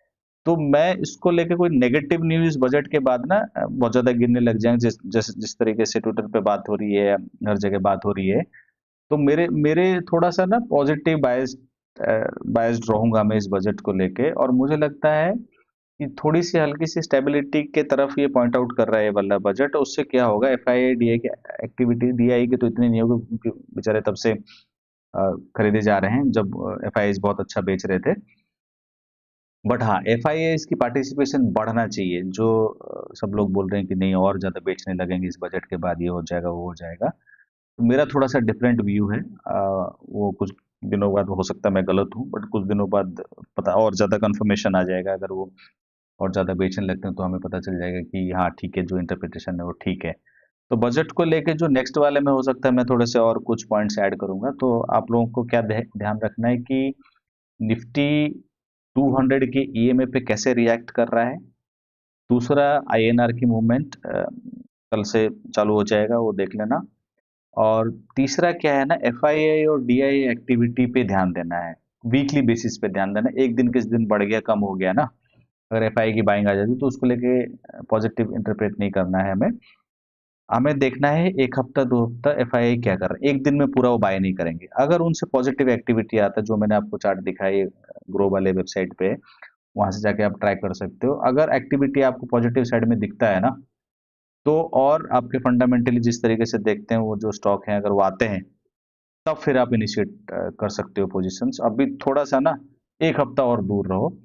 तो मैं इसको लेके कोई नेगेटिव न्यूज बजट के बाद ना बहुत ज्यादा गिरने लग जाएंगे, जिस तरीके से ट्विटर पे बात हो रही है, हर जगह बात हो रही है। तो मेरे मेरे थोड़ा सा ना पॉजिटिव बायस्ड रहूंगा मैं इस बजट को लेके। और मुझे लगता है कि थोड़ी सी हल्की सी स्टेबिलिटी के तरफ ये पॉइंट आउट कर रहा है ये वाला बजट। उससे क्या होगा, एफआईआई डीआई की एक्टिविटी, डीआई की तो इतनी नहीं होगी क्योंकि बेचारे तब से खरीदे जा रहे हैं जब एफआईआई बहुत अच्छा बेच रहे थे। बट हाँ, एफआईआई की पार्टिसिपेशन बढ़ना चाहिए। जो सब लोग बोल रहे हैं कि नहीं और ज्यादा बेचने लगेंगे इस बजट के बाद, ये हो जाएगा वो हो जाएगा, तो मेरा थोड़ा सा डिफरेंट व्यू है। वो कुछ दिनों बाद हो सकता है मैं गलत हूँ, बट कुछ दिनों बाद पता और ज्यादा कंफर्मेशन आ जाएगा। अगर वो और ज्यादा बेचने लगते हैं तो हमें पता चल जाएगा कि हाँ ठीक है, जो इंटरप्रिटेशन है वो ठीक है। तो बजट को लेके जो नेक्स्ट वाले में हो सकता है मैं थोड़े से और कुछ पॉइंट्स ऐड करूंगा। तो आप लोगों को क्या ध्यान रखना है कि निफ्टी 200 के ईएमए पे कैसे रिएक्ट कर रहा है। दूसरा, आईएनआर की मूवमेंट कल से चालू हो जाएगा, वो देख लेना। और तीसरा क्या है ना, एफआईआई और डीआई एक्टिविटी पे ध्यान देना है, वीकली बेसिस पे ध्यान देना। एक दिन किस दिन बढ़ गया कम हो गया ना, अगर एफआई की बाइंग आ जाती तो उसको लेके पॉजिटिव इंटरप्रेट नहीं करना है हमें। हमें देखना है एक हफ्ता 2 हफ्ता एफआईआई क्या कर रहा है, एक दिन में पूरा वो बाय नहीं करेंगे। अगर उनसे पॉजिटिव एक्टिविटी आता है, जो मैंने आपको चार्ट दिखाई ग्रो वाले वेबसाइट पे, वहां से जाके आप ट्राई कर सकते हो। अगर एक्टिविटी आपको पॉजिटिव साइड में दिखता है ना, तो और आपके फंडामेंटली जिस तरीके से देखते हैं वो जो स्टॉक हैं, अगर वो आते हैं, तब फिर आप इनिशिएट कर सकते हो पोजीशंस। अभी थोड़ा सा ना एक हफ्ता और दूर रहो।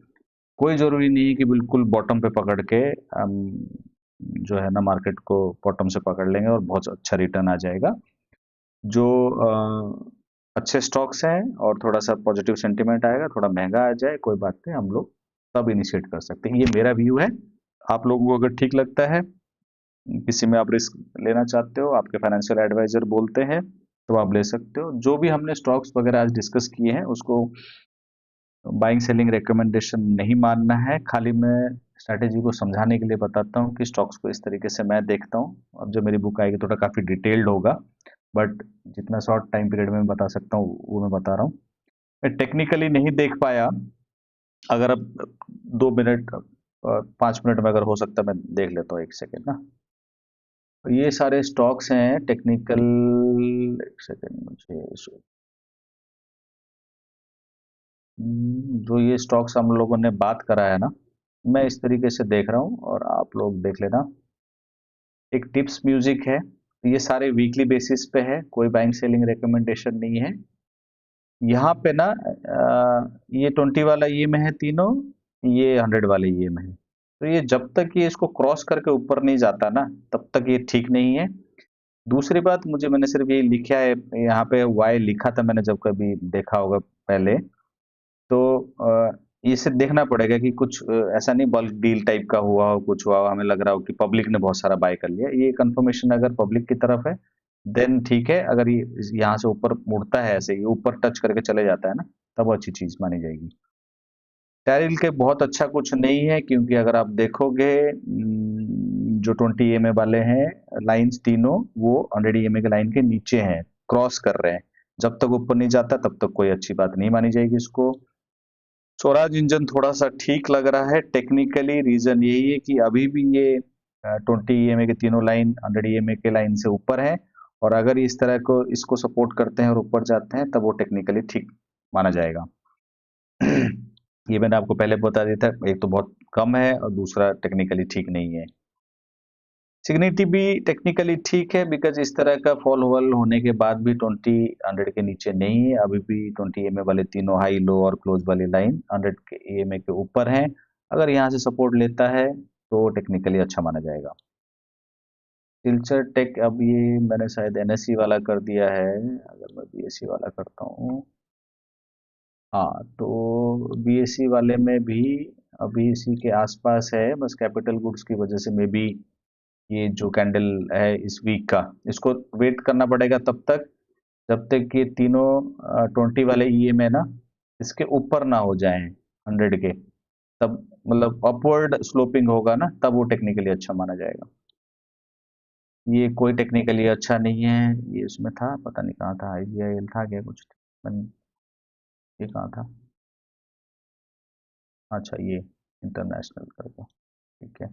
कोई जरूरी नहीं है कि बिल्कुल बॉटम पे पकड़ के हम जो है ना मार्केट को बॉटम से पकड़ लेंगे और बहुत अच्छा रिटर्न आ जाएगा। जो अच्छे स्टॉक्स हैं और थोड़ा सा पॉजिटिव सेंटिमेंट आएगा, थोड़ा महंगा आ जाए, कोई बात नहीं, हम लोग तब इनिशिएट कर सकते हैं। ये मेरा व्यू है। आप लोगों को अगर ठीक लगता है, किसी में आप रिस्क लेना चाहते हो, आपके फाइनेंशियल एडवाइजर बोलते हैं, तो आप ले सकते हो। जो भी हमने स्टॉक्स वगैरह आज डिस्कस किए हैं उसको बाइंग सेलिंग रिकमेंडेशन नहीं मानना है। खाली मैं स्ट्रैटेजी को समझाने के लिए बताता हूँ कि स्टॉक्स को इस तरीके से मैं देखता हूँ। अब जब मेरी बुक आएगी थोड़ा काफी डिटेल्ड होगा, बट जितना शॉर्ट टाइम पीरियड में मैं बता सकता हूँ वो मैं बता रहा हूँ। मैं टेक्निकली नहीं देख पाया, अगर अब 2 मिनट 5 मिनट में अगर हो सकता है मैं देख लेता हूँ, 1 सेकेंड ना। तो ये सारे स्टॉक्स हैं टेक्निकल, 1 सेकेंड मुझे जो ये स्टॉक्स हम लोगों ने बात करा है ना, मैं इस तरीके से देख रहा हूँ और आप लोग देख लेना। एक टिप्स म्यूजिक है, ये सारे वीकली बेसिस पे है, कोई बाइंग सेलिंग रिकमेंडेशन नहीं है। यहाँ पे ना ये 20 वाला ये में है तीनों, ये 100 वाले ये में है। तो ये जब तक ये इसको क्रॉस करके ऊपर नहीं जाता ना, तब तक ये ठीक नहीं है। दूसरी बात मुझे मैंने सिर्फ ये लिखा है यहाँ पे वाई लिखा था मैंने जब कभी देखा होगा पहले तो इसे देखना पड़ेगा कि कुछ ऐसा नहीं बल्क डील टाइप का हुआ हो कुछ हुआ हो हमें लग रहा हो कि पब्लिक ने बहुत सारा बाय कर लिया ये कंफर्मेशन अगर पब्लिक की तरफ है देन ठीक है अगर ये यहाँ से ऊपर मुड़ता है ऐसे ये ऊपर टच करके चले जाता है ना तब अच्छी चीज मानी जाएगी टेरिल के बहुत अच्छा कुछ नहीं है क्योंकि अगर आप देखोगे जो 20 ईएमए वाले हैं लाइंस तीनों वो 100 ईएमए के लाइन के नीचे हैं क्रॉस कर रहे हैं जब तक ऊपर नहीं जाता तब तक कोई अच्छी बात नहीं मानी जाएगी इसको स्वराज इंजन थोड़ा सा ठीक लग रहा है टेक्निकली रीजन यही है कि अभी भी ये 20 ईएमए के तीनों लाइन 100 ईएमए के लाइन से ऊपर है और अगर इस तरह को इसको सपोर्ट करते हैं और ऊपर जाते हैं तब वो टेक्निकली ठीक माना जाएगा ये मैंने आपको पहले बता दिया था एक तो बहुत कम है और दूसरा टेक्निकली ठीक नहीं है सिग्निटी भी टेक्निकली ठीक है बिकॉज इस तरह का फॉल वॉल होने के बाद भी 20 100 के नीचे नहीं है अभी भी 20 ईएमए वाले तीनों हाई लो और क्लोज वाली लाइन 100 के ईएमए के ऊपर है अगर यहाँ से सपोर्ट लेता है तो टेक्निकली अच्छा माना जाएगा सिल्चर टेक अब ये मैंने शायद एनएससी वाला कर दिया है अगर मैं बीएससी वाला करता हूँ हाँ तो बीएससी वाले में भी अभी इसी के आसपास है बस कैपिटल गुड्स की वजह से मे बी ये जो कैंडल है इस वीक का इसको वेट करना पड़ेगा तब तक जब तक ये तीनों 20 वाले ईएमए ना इसके ऊपर ना हो जाएं 100 के तब मतलब अपवर्ड स्लोपिंग होगा ना तब वो टेक्निकली अच्छा माना जाएगा ये कोई टेक्निकली अच्छा नहीं है ये उसमें था पता नहीं कहाँ था आईजीआईएल था क्या कुछ ये कहाँ था अच्छा ये इंटरनेशनल करके ठीक है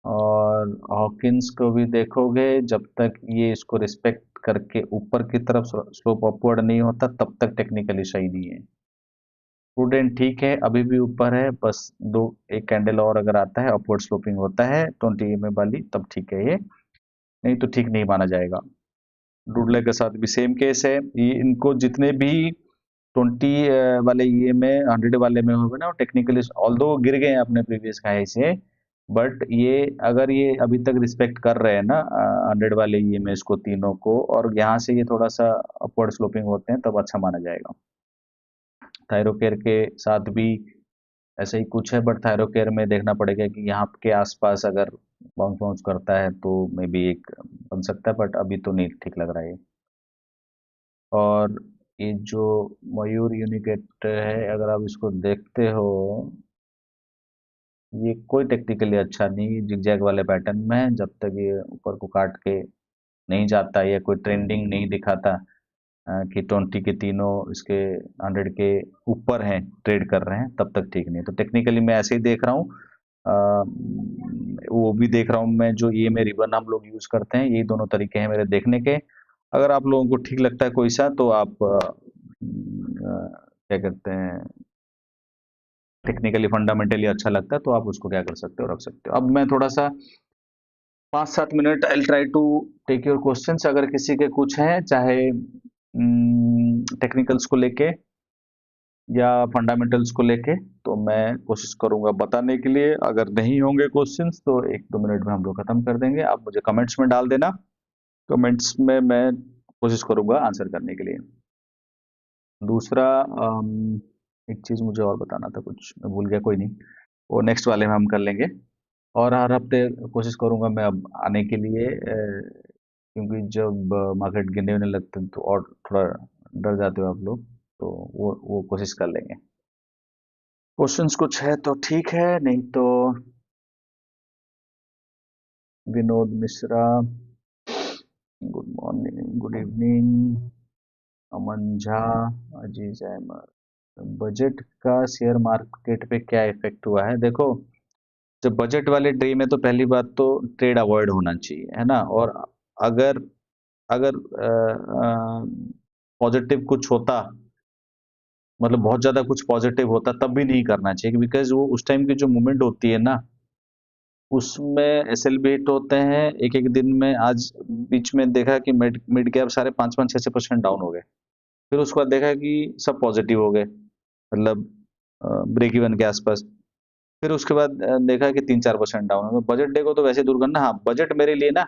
और हॉकिंस को भी देखोगे जब तक ये इसको रिस्पेक्ट करके ऊपर की तरफ स्लोप अपवर्ड नहीं होता तब तक टेक्निकली सही नहीं है प्रूडेंट ठीक है अभी भी ऊपर है बस दो एक कैंडल और अगर आता है अपवर्ड स्लोपिंग होता है 20 ईएमए वाली तब ठीक है ये नहीं तो ठीक नहीं माना जाएगा डुडले के साथ भी सेम केस है ये इनको जितने भी 20 वाले ईएमए 100 वाले में होगा ना टेक्निकली ऑल्दो गिर गए हैं अपने प्रीवियस हाई से बट ये अगर ये अभी तक रिस्पेक्ट कर रहे हैं ना 100 वाले ईएमए इसको तीनों को और यहाँ से ये थोड़ा सा अपवर्ड स्लोपिंग होते हैं तब अच्छा माना जाएगा थायरोकेयर के साथ भी ऐसा ही कुछ है बट थायरोकेयर में देखना पड़ेगा कि यहाँ के आसपास अगर बाउंस बाउंस करता है तो मे बी एक बन सकता है बट अभी तो नहीं ठीक लग रहा है और ये जो मयूर यूनिकेट है अगर आप इसको देखते हो ये कोई टेक्निकली अच्छा नहीं जिगजैग वाले पैटर्न में है जब तक ये ऊपर को काट के नहीं जाता या कोई ट्रेंडिंग नहीं दिखाता कि 20 के तीनों इसके 100 के ऊपर हैं ट्रेड कर रहे हैं तब तक ठीक नहीं तो टेक्निकली मैं ऐसे ही देख रहा हूँ वो भी देख रहा हूँ मैं जो ये में रिबन हम लोग यूज करते हैं यही दोनों तरीके हैं मेरे देखने के अगर आप लोगों को ठीक लगता है कोई सा तो आप क्या कहते हैं टेक्निकली फंडामेंटली अच्छा लगता है तो आप उसको क्या कर सकते हो रख सकते हो अब मैं थोड़ा सा 5-7 minute I try to take your questions अगर किसी के कुछ हैं चाहे टेक्निकल्स को लेके या फंडामेंटल्स को लेके तो मैं कोशिश करूंगा बताने के लिए अगर नहीं होंगे क्वेश्चंस तो 1-2 मिनट में हम लोग खत्म कर देंगे आप मुझे कमेंट्स में डाल देना कमेंट्स में मैं कोशिश करूंगा आंसर करने के लिए दूसरा एक चीज मुझे और बताना था कुछ मैं भूल गया कोई नहीं वो नेक्स्ट वाले में हम कर लेंगे और हर हफ्ते कोशिश करूंगा मैं अब आने के लिए क्योंकि जब मार्केट गिरने होने लगते हैं तो और थोड़ा डर जाते हो आप लोग तो वो कोशिश कर लेंगे क्वेश्चंस कुछ है तो ठीक है नहीं तो Vinod Mishra good morning good evening Aman Jha Aziz Ahmad budget का शेयर मार्केट पे क्या इफेक्ट हुआ है देखो जब बजट वाले डे में तो पहली बात तो ट्रेड अवॉइड होना चाहिए है ना और अगर अगर पॉजिटिव कुछ होता मतलब बहुत ज्यादा कुछ पॉजिटिव होता तब भी नहीं करना चाहिए बिकॉज वो उस टाइम की जो मूवमेंट होती है ना उसमें एसएलबी हिट होते हैं एक एक दिन में आज बीच में देखा कि मिड मिड कैप सारे 5-5 6-6% डाउन हो गए फिर उसके बाद देखा कि सब पॉजिटिव हो गए मतलब ब्रेक इवन के आसपास फिर उसके बाद देखा कि 3-4% डाउन हो गए बजट डे को तो वैसे दूर करना हाँ बजट मेरे लिए ना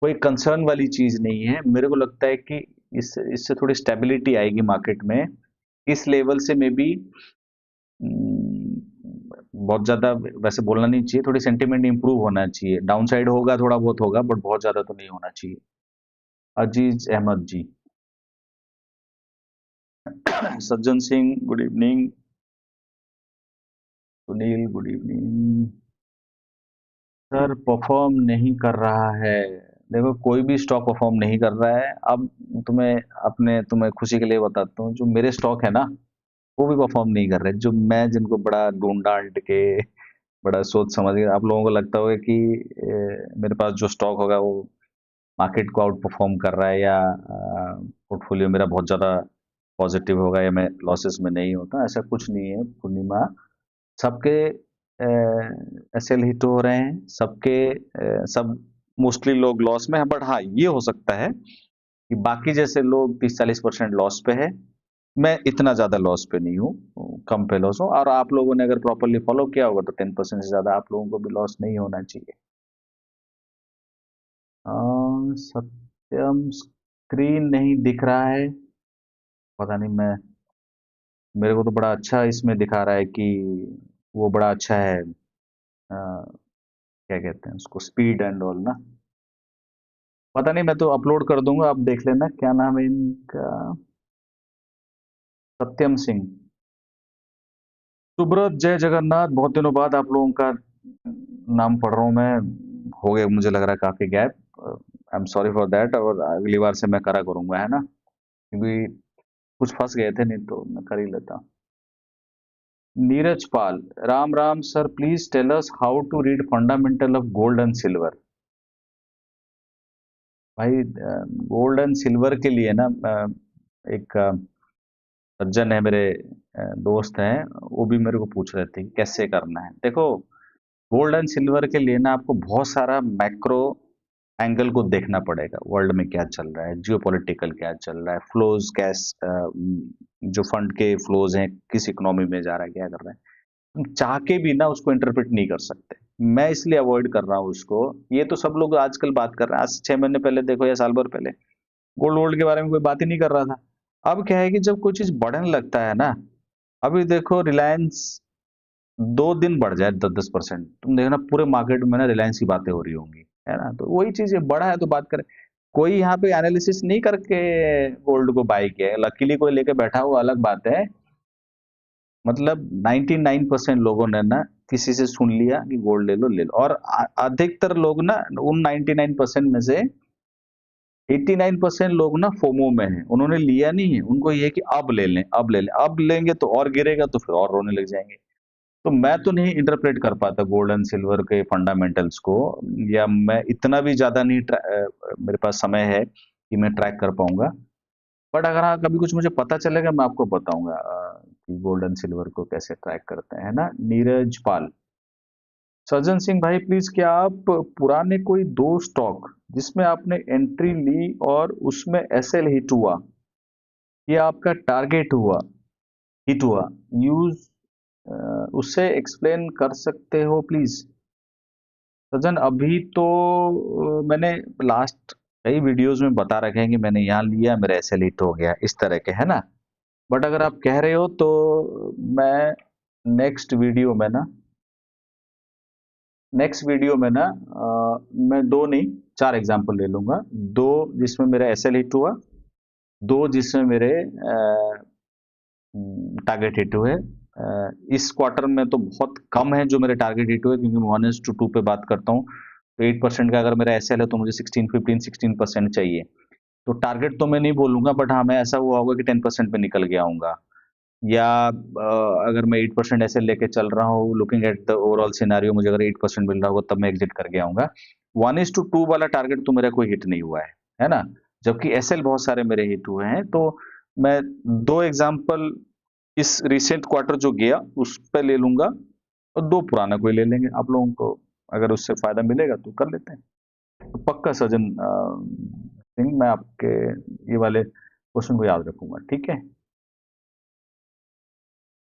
कोई कंसर्न वाली चीज नहीं है। मेरे को लगता है कि इससे थोड़ी स्टेबिलिटी आएगी मार्केट में। इस लेवल से मे बी बहुत ज्यादा वैसे बोलना नहीं चाहिए, थोड़ी सेंटिमेंट इंप्रूव होना चाहिए। डाउन साइड होगा, थोड़ा बहुत होगा, बट बहुत ज्यादा तो नहीं होना चाहिए। अजीज अहमद जी। Sajjan Singh good evening. Sunil good evening. Sir perform नहीं कर रहा है। देखो कोई भी स्टॉक परफॉर्म नहीं कर रहा है। अब तुम्हें खुशी के लिए बताता हूँ, जो मेरे स्टॉक है ना, वो भी परफॉर्म नहीं कर रहे। जो मैं जिनको बड़ा ढूंढ डांट के, बड़ा सोच समझ के, आप लोगों को लगता होगा कि मेरे पास जो स्टॉक होगा वो मार्केट को आउट परफॉर्म कर रहा है, या पोर्टफोलियो मेरा बहुत ज़्यादा पॉजिटिव होगा, या मैं लॉसेस में नहीं होता। ऐसा कुछ नहीं है पूर्णिमा। सबके एसएल हिट हो रहे हैं, सब मोस्टली लोग लॉस में है। बट हाँ, ये हो सकता है कि बाकी जैसे लोग 30-40% लॉस पे है, मैं इतना ज्यादा लॉस पे नहीं हूँ, कम पे लॉस हूँ। और आप लोगों ने अगर प्रॉपरली फॉलो किया होगा तो 10% से ज्यादा आप लोगों को भी लॉस नहीं होना चाहिए। सत्यम स्क्रीन नहीं दिख रहा है, पता नहीं। मेरे को तो बड़ा अच्छा इसमें दिखा रहा है कि वो बड़ा अच्छा है। क्या कहते हैं उसको, स्पीड एंड ऑल ना। पता नहीं, मैं तो अपलोड कर दूंगा, आप देख लेना। क्या नाम है इनका? सत्यम सिंह। सुब्रत जय जगन्नाथ। बहुत दिनों बाद आप लोगों का नाम पढ़ रहा हूँ मैं। हो गया मुझे लग रहा है काफी gap. I am sorry for that, और अगली बार से मैं करा करूंगा, है ना, क्योंकि कुछ फंस गए थे, नहीं तो मैं कर ही लेता। नीरज पाल। राम राम sir, please tell us how to read fundamental of gold and silver. भाई गोल्ड एंड सिल्वर के लिए ना, एक सज्जन है मेरे, दोस्त हैं, वो भी मेरे को पूछ रहे थे कि कैसे करना है। देखो, गोल्ड एंड सिल्वर के लिए ना आपको बहुत सारा मैक्रो एंगल को देखना पड़ेगा। वर्ल्ड में क्या चल रहा है, जियो पॉलिटिकल क्या चल रहा है, फ्लोज कैस जो फंड के फ्लोज हैं, किस इकोनॉमी में जा रहा है, क्या कर रहा है। तुम चाह के भी ना उसको इंटरप्रेट नहीं कर सकते। मैं इसलिए अवॉइड कर रहा हूँ उसको। ये तो सब लोग आजकल बात कर रहे हैं, आज से 6 महीने पहले देखो, या साल भर पहले गोल्ड वोल्ड के बारे में कोई बात ही नहीं कर रहा था। अब क्या है कि जब कोई चीज बढ़ने लगता है ना, अभी देखो रिलायंस 2 दिन बढ़ जाए 10-10%, तुम देखना पूरे मार्केट में ना रिलायंस की बातें हो रही होंगी, है ना। तो वही चीज है, बढ़ा है तो बात करें। कोई यहाँ पे एनालिसिस नहीं करके गोल्ड को बाय किया है, लकीली कोई लेके बैठा हुआ अलग बात है। मतलब 99% लोगों ने ना किसी से सुन लिया कि गोल्ड ले लो, और अधिकतर लोग ना, उन 99% में से 89% लोग ना फोमो में हैं। उन्होंने लिया नहीं है, उनको ये है कि अब ले लें, अब ले लें, अब लेंगे तो और गिरेगा तो फिर और रोने लग जाएंगे। तो मैं तो नहीं इंटरप्रेट कर पाता गोल्ड एंड सिल्वर के फंडामेंटल्स को, या मैं इतना भी ज्यादा नहीं मेरे पास समय है कि मैं ट्रैक कर पाऊंगा। बट अगर हाँ कभी कुछ मुझे पता चलेगा, मैं आपको बताऊंगा कि गोल्ड एंड सिल्वर को कैसे ट्रैक करते हैं, है ना। नीरज पाल। सज्जन सिंह भाई, प्लीज क्या आप पुराने कोई 2 स्टॉक जिसमें आपने एंट्री ली और उसमें एसएल हिट हुआ, ये आपका टारगेट हुआ, हिट हुआ, यूज उससे एक्सप्लेन कर सकते हो प्लीज। सज्जन अभी तो मैंने लास्ट कई वीडियोस में बता रखे हैं कि मैंने यहाँ लिया, मेरा एसएल हिट हो गया, इस तरह के, है ना। बट अगर आप कह रहे हो तो मैं नेक्स्ट वीडियो में ना मैं 2 नहीं 4 एग्जांपल ले लूंगा। 2 जिसमें मेरा एसएल हिट हुआ, 2 जिसमें मेरे टारगेट हिट हुए। इस क्वार्टर में तो बहुत कम है जो मेरे टारगेट हिट हुए, क्योंकि मैं 1:2 पे बात करता हूँ। तो 8% का अगर मेरा एसएल है तो मुझे 16-15-16% चाहिए। तो टारगेट तो मैं नहीं बोलूंगा, बट हाँ, मैं ऐसा हुआ होगा कि 10% पे निकल गया हूँ। या अगर मैं 8% ऐसे लेके चल रहा हूँ, looking at the overall scenario, मुझे अगर 8% मिल रहा होगा तब मैं एग्जिट कर गया हूँ। 1:2 वाला टारगेट तो मेरा कोई हिट नहीं हुआ है ना। जबकि एसएल बहुत सारे मेरे हिट हुए हैं। तो मैं 2 एग्जाम्पल इस रिसेंट क्वार्टर जो गया उस पर ले लूंगा, और 2 पुराना कोई ले लेंगे। आप लोगों को अगर उससे फायदा मिलेगा तो कर लेते हैं। तो पक्का सजन सिंह, मैं आपके ये वाले क्वेश्चन को याद रखूंगा, ठीक है।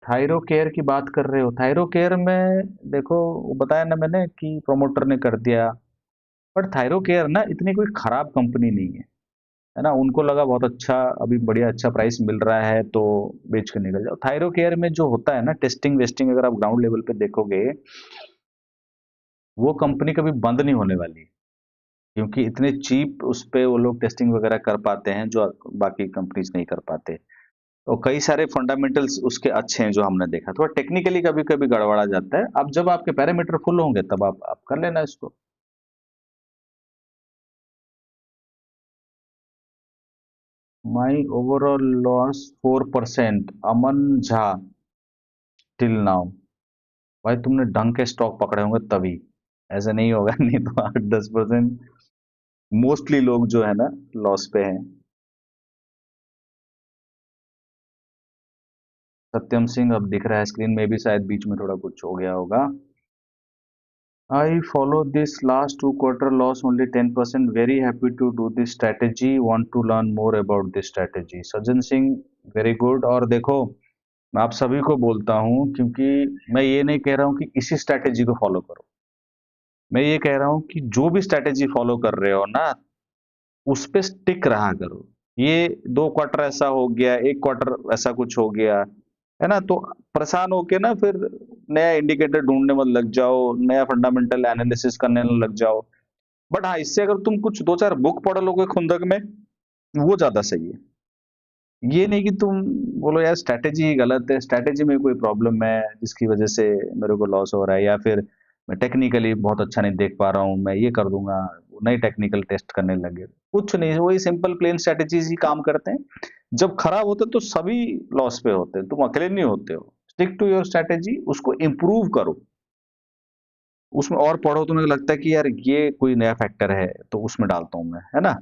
थायरो केयर की बात कर रहे हो? थायरो केयर में देखो, वो बताया ना मैंने कि प्रोमोटर ने कर दिया। बट थायरोकेयर ना इतनी कोई खराब कंपनी नहीं है ना। उनको लगा बहुत अच्छा, अभी बढ़िया अच्छा प्राइस मिल रहा है तो बेच के निकल जाओ। थायरोकेयर में जो होता है ना, टेस्टिंग वेस्टिंग अगर आप ग्राउंड लेवल पे देखोगे, वो कंपनी कभी बंद नहीं होने वाली, क्योंकि इतने चीप उस पे वो लोग टेस्टिंग वगैरह कर पाते हैं जो बाकी कंपनीज नहीं कर पाते। तो कई सारे फंडामेंटल्स उसके अच्छे हैं जो हमने देखा। थोड़ा टेक्निकली कभी कभी गड़बड़ा जाता है। अब जब आपके पैरामीटर फुल होंगे तब आप कर लेना इसको। My overall loss 4%, Aman Jha, till now. भाई तुमने ढंग के स्टॉक पकड़े होंगे तभी, ऐसे नहीं होगा नहीं तो 8-10% मोस्टली लोग जो है ना लॉस पे हैं। सत्यम सिंह अब दिख रहा है स्क्रीन में भी, शायद बीच में थोड़ा कुछ हो गया होगा। I follow this last 2 quarter loss only 10%. Very happy to do this strategy. Want to learn more about this strategy. Sajjan Singh, very good. और देखो, मैं आप सभी को बोलता हूं, क्योंकि मैं ये नहीं कह रहा हूं कि इसी स्ट्रैटेजी को फॉलो करो। मैं ये कह रहा हूं कि जो भी स्ट्रैटेजी फॉलो कर रहे हो ना, उस पे स्टिक रहा करो। ये 2 क्वार्टर ऐसा हो गया, 1 क्वार्टर ऐसा कुछ हो गया, है ना, तो परेशान होके ना फिर नया इंडिकेटर ढूंढने मत लग जाओ, नया फंडामेंटल एनालिसिस करने न लग जाओ। बट हाँ, इससे अगर तुम कुछ 2-4 बुक पढ़ लोगे खुंदक में, वो ज्यादा सही है। ये नहीं कि तुम बोलो यार स्ट्रैटेजी गलत है, स्ट्रैटेजी में कोई प्रॉब्लम है जिसकी वजह से मेरे को लॉस हो रहा है, या फिर मैं टेक्निकली बहुत अच्छा नहीं देख पा रहा हूँ, मैं ये कर दूंगा, नई टेक्निकल टेस्ट करने लगे। कुछ नहीं, वही सिंपल प्लेन स्ट्रैटेजीज ही काम करते हैं। जब खराब होते तो सभी लॉस पे होते हैं, तुम अकेले नहीं होते हो। स्टिक टू योर स्ट्रैटेजी, उसको इम्प्रूव करो, उसमें और पढ़ो। तुम्हें लगता है कि यार ये कोई नया फैक्टर है तो उसमें डालता हूँ मैं, है ना।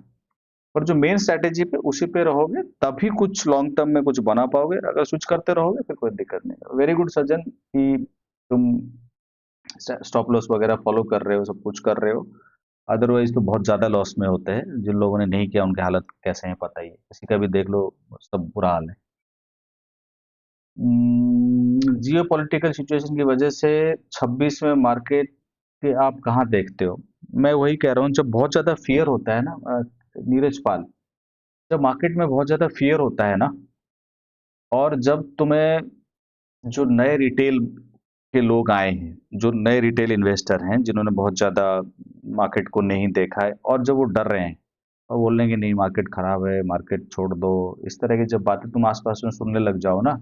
पर जो मेन स्ट्रैटेजी पे उसी पे रहोगे तभी कुछ लॉन्ग टर्म में कुछ बना पाओगे। अगर स्विच करते रहोगे फिर कोई दिक्कत नहीं। वेरी गुड सज्जन कि तुम स्टॉप लॉस वगैरह फॉलो कर रहे हो, सब कुछ कर रहे हो। अदरवाइज तो बहुत ज्यादा लॉस में होते हैं। जिन लोगों ने नहीं किया उनकी हालत कैसे है पता ही है, किसी का भी देख लो, सब बुरा हाल है। जियो पॉलिटिकल सिचुएशन की वजह से 26 में मार्केट के आप कहाँ देखते हो? मैं वही कह रहा हूँ, जब बहुत ज्यादा फियर होता है ना, नीरज पाल, जब मार्केट में बहुत ज्यादा फियर होता है ना, और जब तुम्हें जो नए रिटेल के लोग आए हैं, जो नए रिटेल इन्वेस्टर हैं जिन्होंने बहुत ज्यादा मार्केट को नहीं देखा है, और जब वो डर रहे हैं और बोल रहे हैं कि नहीं मार्केट खराब है, मार्केट छोड़ दो, इस तरह की जब बातें तुम आसपास में सुनने लग जाओ ना,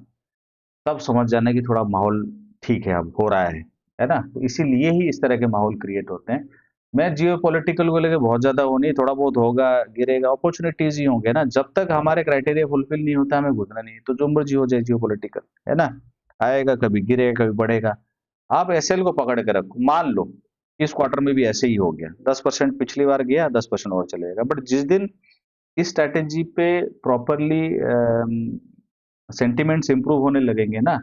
तब समझ जाना कि थोड़ा माहौल ठीक है, अब हो रहा है ना। तो इसीलिए ही इस तरह के माहौल क्रिएट होते हैं। मैं जियो पॉलिटिकल को लेकर बहुत ज्यादा वो नहीं, थोड़ा बहुत होगा, गिरेगा, अपॉर्चुनिटीज ही होंगे ना। जब तक हमारे क्राइटेरिया फुलफिल नहीं होता हमें घुसना नहीं है, तो जो मर्जी हो जाए जियो पॉलिटिकल, है ना। आएगा, कभी गिरेगा, कभी बढ़ेगा। आप एसएल को पकड़ के रखो, मान लो इस क्वार्टर में भी ऐसे ही हो गया, 10% पिछली बार गया, 10% और चलेगा। बट जिस दिन इस स्ट्रैटेजी पे प्रॉपरली सेंटिमेंट्स इंप्रूव होने लगेंगे ना,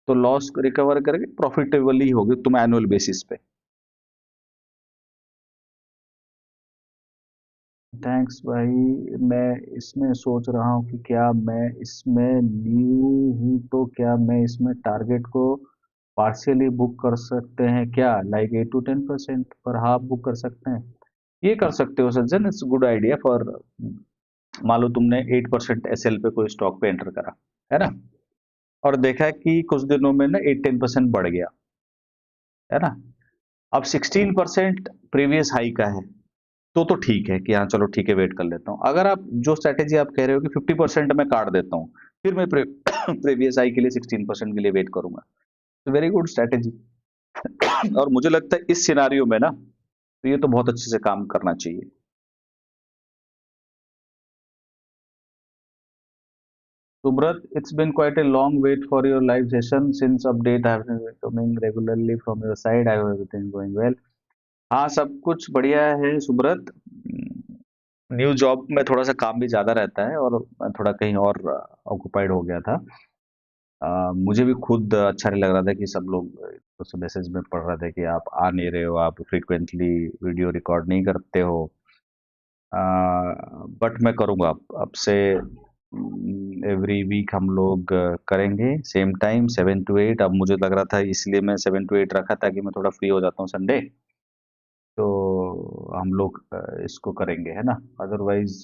तो लॉस रिकवर करके प्रॉफिटेबल ही होगी तुम एनुअल बेसिस पे। थैंक्स भाई। मैं इसमें सोच रहा हूँ कि क्या मैं इसमें न्यू हूँ तो क्या मैं इसमें टारगेट को पार्शियली बुक कर सकते हैं क्या, लाइक 8 to 10% पर हाफ बुक कर सकते हैं? ये कर सकते हो सज्जन, इट्स गुड आइडिया फॉर, मान लो तुमने 8% एसएल पे कोई स्टॉक पे एंटर करा, है ना, और देखा कि कुछ दिनों में ना 8-10% बढ़ गया, है ना। अब 16% प्रीवियस हाई का है, तो ठीक है कि हाँ चलो ठीक है, वेट कर लेता हूँ। अगर आप जो स्ट्रैटेजी आप कह रहे हो कि 50% में काट देता हूँ, फिर मैं प्रीवियस आई के लिए 16% के लिए वेट करूंगा, तो वेरी गुड स्ट्रैटेजी। और मुझे लगता है इस सिनारियो में ना, तो ये तो बहुत अच्छे से काम करना चाहिए। Subrat, it's been quite a long wait for your live session. Since update I have been coming regularly from your side. I hope everything going well. हाँ, सब कुछ बढ़िया है सुब्रत। न्यू जॉब में थोड़ा सा काम भी ज्यादा रहता है, और मैं थोड़ा कहीं और ऑक्युपाइड हो गया था। मुझे भी खुद अच्छा नहीं लग रहा था कि सब लोग उस मैसेज में पढ़ रहे थे कि आप आ नहीं रहे हो, आप फ्रीक्वेंटली वीडियो रिकॉर्ड नहीं करते हो। बट मैं करूँगा, अब से एवरी वीक हम लोग करेंगे सेम टाइम 7 to 8। अब मुझे लग रहा था इसलिए मैं 7 to 8 रखा, ताकि मैं थोड़ा फ्री हो जाता हूँ संडे। तो हम लोग इसको करेंगे, है ना। अदरवाइज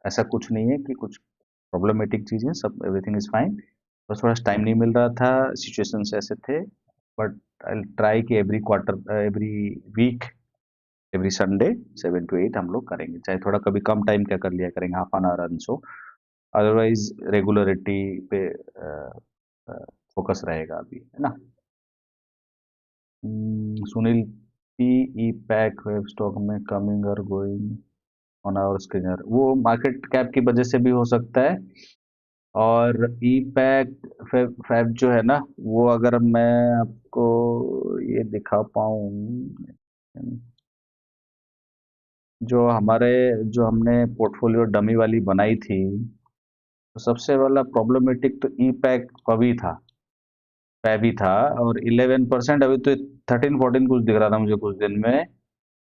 ऐसा कुछ नहीं है कि कुछ प्रॉब्लमेटिक चीज़ें, सब एवरीथिंग इज़ फाइन। बस थोड़ा टाइम नहीं मिल रहा था, सिचुएशंस ऐसे थे। बट आई विल ट्राई कि every quarter, every week, every Sunday 7 to 8 हम लोग करेंगे, चाहे थोड़ा कभी कम टाइम क्या कर लिया करेंगे, half an hour so. Otherwise regularity पे फोकस रहेगा अभी, है ना। सुनील पी, ई पैक वेब स्टॉक में कमिंग और गोइंग ऑन आवर स्क्रीनर, वो मार्केट कैप की वजह से भी हो सकता है। और ई पैक फैब जो है ना, वो अगर मैं आपको ये दिखा पाऊँ, जो हमने पोर्टफोलियो डमी वाली बनाई थी, तो सबसे वाला प्रॉब्लमेटिक तो ई पैक पवी था, पैवी था। और 11%, अभी तो 13-14 कुछ दिख रहा था मुझे कुछ दिन में।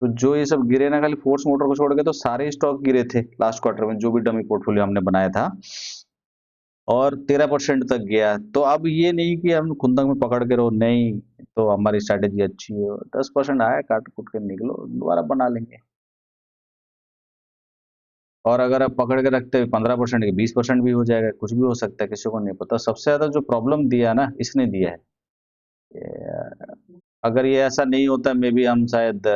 तो जो ये सब गिरे ना, खाली फोर्स मोटर को छोड़ के तो सारे स्टॉक गिरे थे लास्ट क्वार्टर में, जो भी डमी पोर्टफोलियो हमने बनाया था। और 13% तक गया। तो अब ये नहीं कि हम खुंदक में पकड़ के रहो, नहीं। तो हमारी स्ट्रैटेजी अच्छी है, 10% आया, काट कूट के निकलो, दोबारा बना लेंगे। और अगर आप पकड़ के रखते हैं 15% के, 20% भी हो जाएगा, कुछ भी हो सकता है, किसी को नहीं पता। सबसे ज्यादा जो प्रॉब्लम दिया ना, इसने दिया है। अगर ये ऐसा नहीं होता, मे बी हम शायद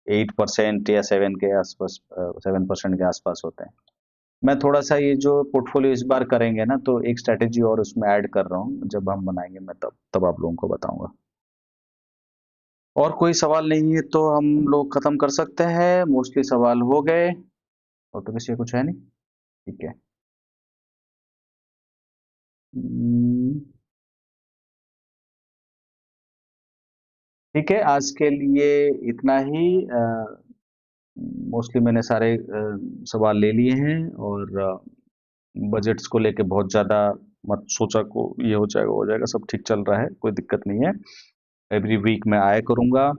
8% या 7 के आसपास होते हैं। मैं थोड़ा सा ये जो पोर्टफोलियो इस बार करेंगे ना, तो एक स्ट्रेटेजी और उसमें ऐड कर रहा हूँ, जब हम बनाएंगे मैं तब तब आप लोगों को बताऊंगा। और कोई सवाल नहीं है तो हम लोग खत्म कर सकते हैं, मोस्टली सवाल हो गए। और तो किसी का कुछ है नहीं, ठीक है। हम्म, ठीक है, आज के लिए इतना ही। मोस्टली मैंने सारे सवाल ले लिए हैं। और बजट्स को लेके बहुत ज़्यादा मत सोचा को, ये हो जाएगा, सब ठीक चल रहा है, कोई दिक्कत नहीं है। एवरी वीक मैं आया करूँगा,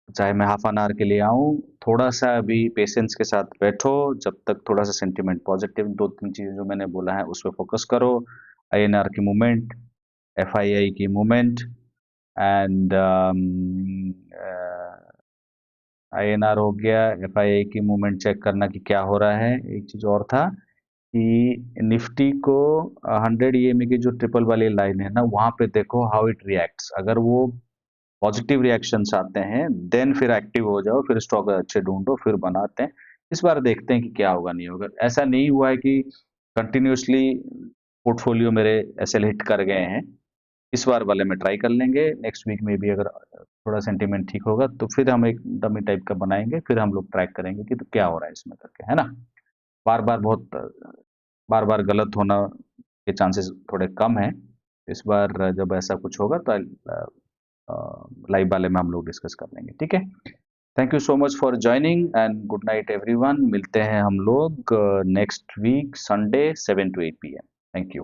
चाहे मैं हाफ एन आवर के लिए आऊँ। थोड़ा सा अभी पेशेंस के साथ बैठो, जब तक थोड़ा सा सेंटिमेंट पॉजिटिव, दो तीन चीज़ें जो मैंने बोला है उस पर फोकस करो। आईएनआर की मूवमेंट, एफआईआई की मूवमेंट, एंड आईएनआर हो गया, एफआईआई की मूवमेंट चेक करना कि क्या हो रहा है। एक चीज़ और था कि निफ्टी को 100 ईएमए की जो ट्रिपल वाली लाइन है ना, वहां पे देखो हाउ इट रिएक्ट्स। अगर वो पॉजिटिव रिएक्शंस आते हैं, देन फिर एक्टिव हो जाओ, फिर स्टॉक अच्छे ढूंढो, फिर बनाते हैं। इस बार देखते हैं कि क्या होगा नहीं होगा। ऐसा नहीं हुआ है कि कंटिन्यूसली पोर्टफोलियो मेरे एसएल हिट कर गए हैं। इस बार वाले में ट्राई कर लेंगे, नेक्स्ट वीक में भी अगर थोड़ा सेंटीमेंट ठीक होगा तो फिर हम एक डमी टाइप का बनाएंगे, फिर हम लोग ट्रैक करेंगे कि तो क्या हो रहा है इसमें करके, है ना। बार बार बहुत बार बार गलत होना के चांसेस थोड़े कम हैं। इस बार जब ऐसा कुछ होगा तो लाइव वाले में हम लोग डिस्कस कर लेंगे, ठीक है। Thank you so much for joining and good night everyone. मिलते हैं हम लोग next week Sunday 7 to 8 PM। Thank you.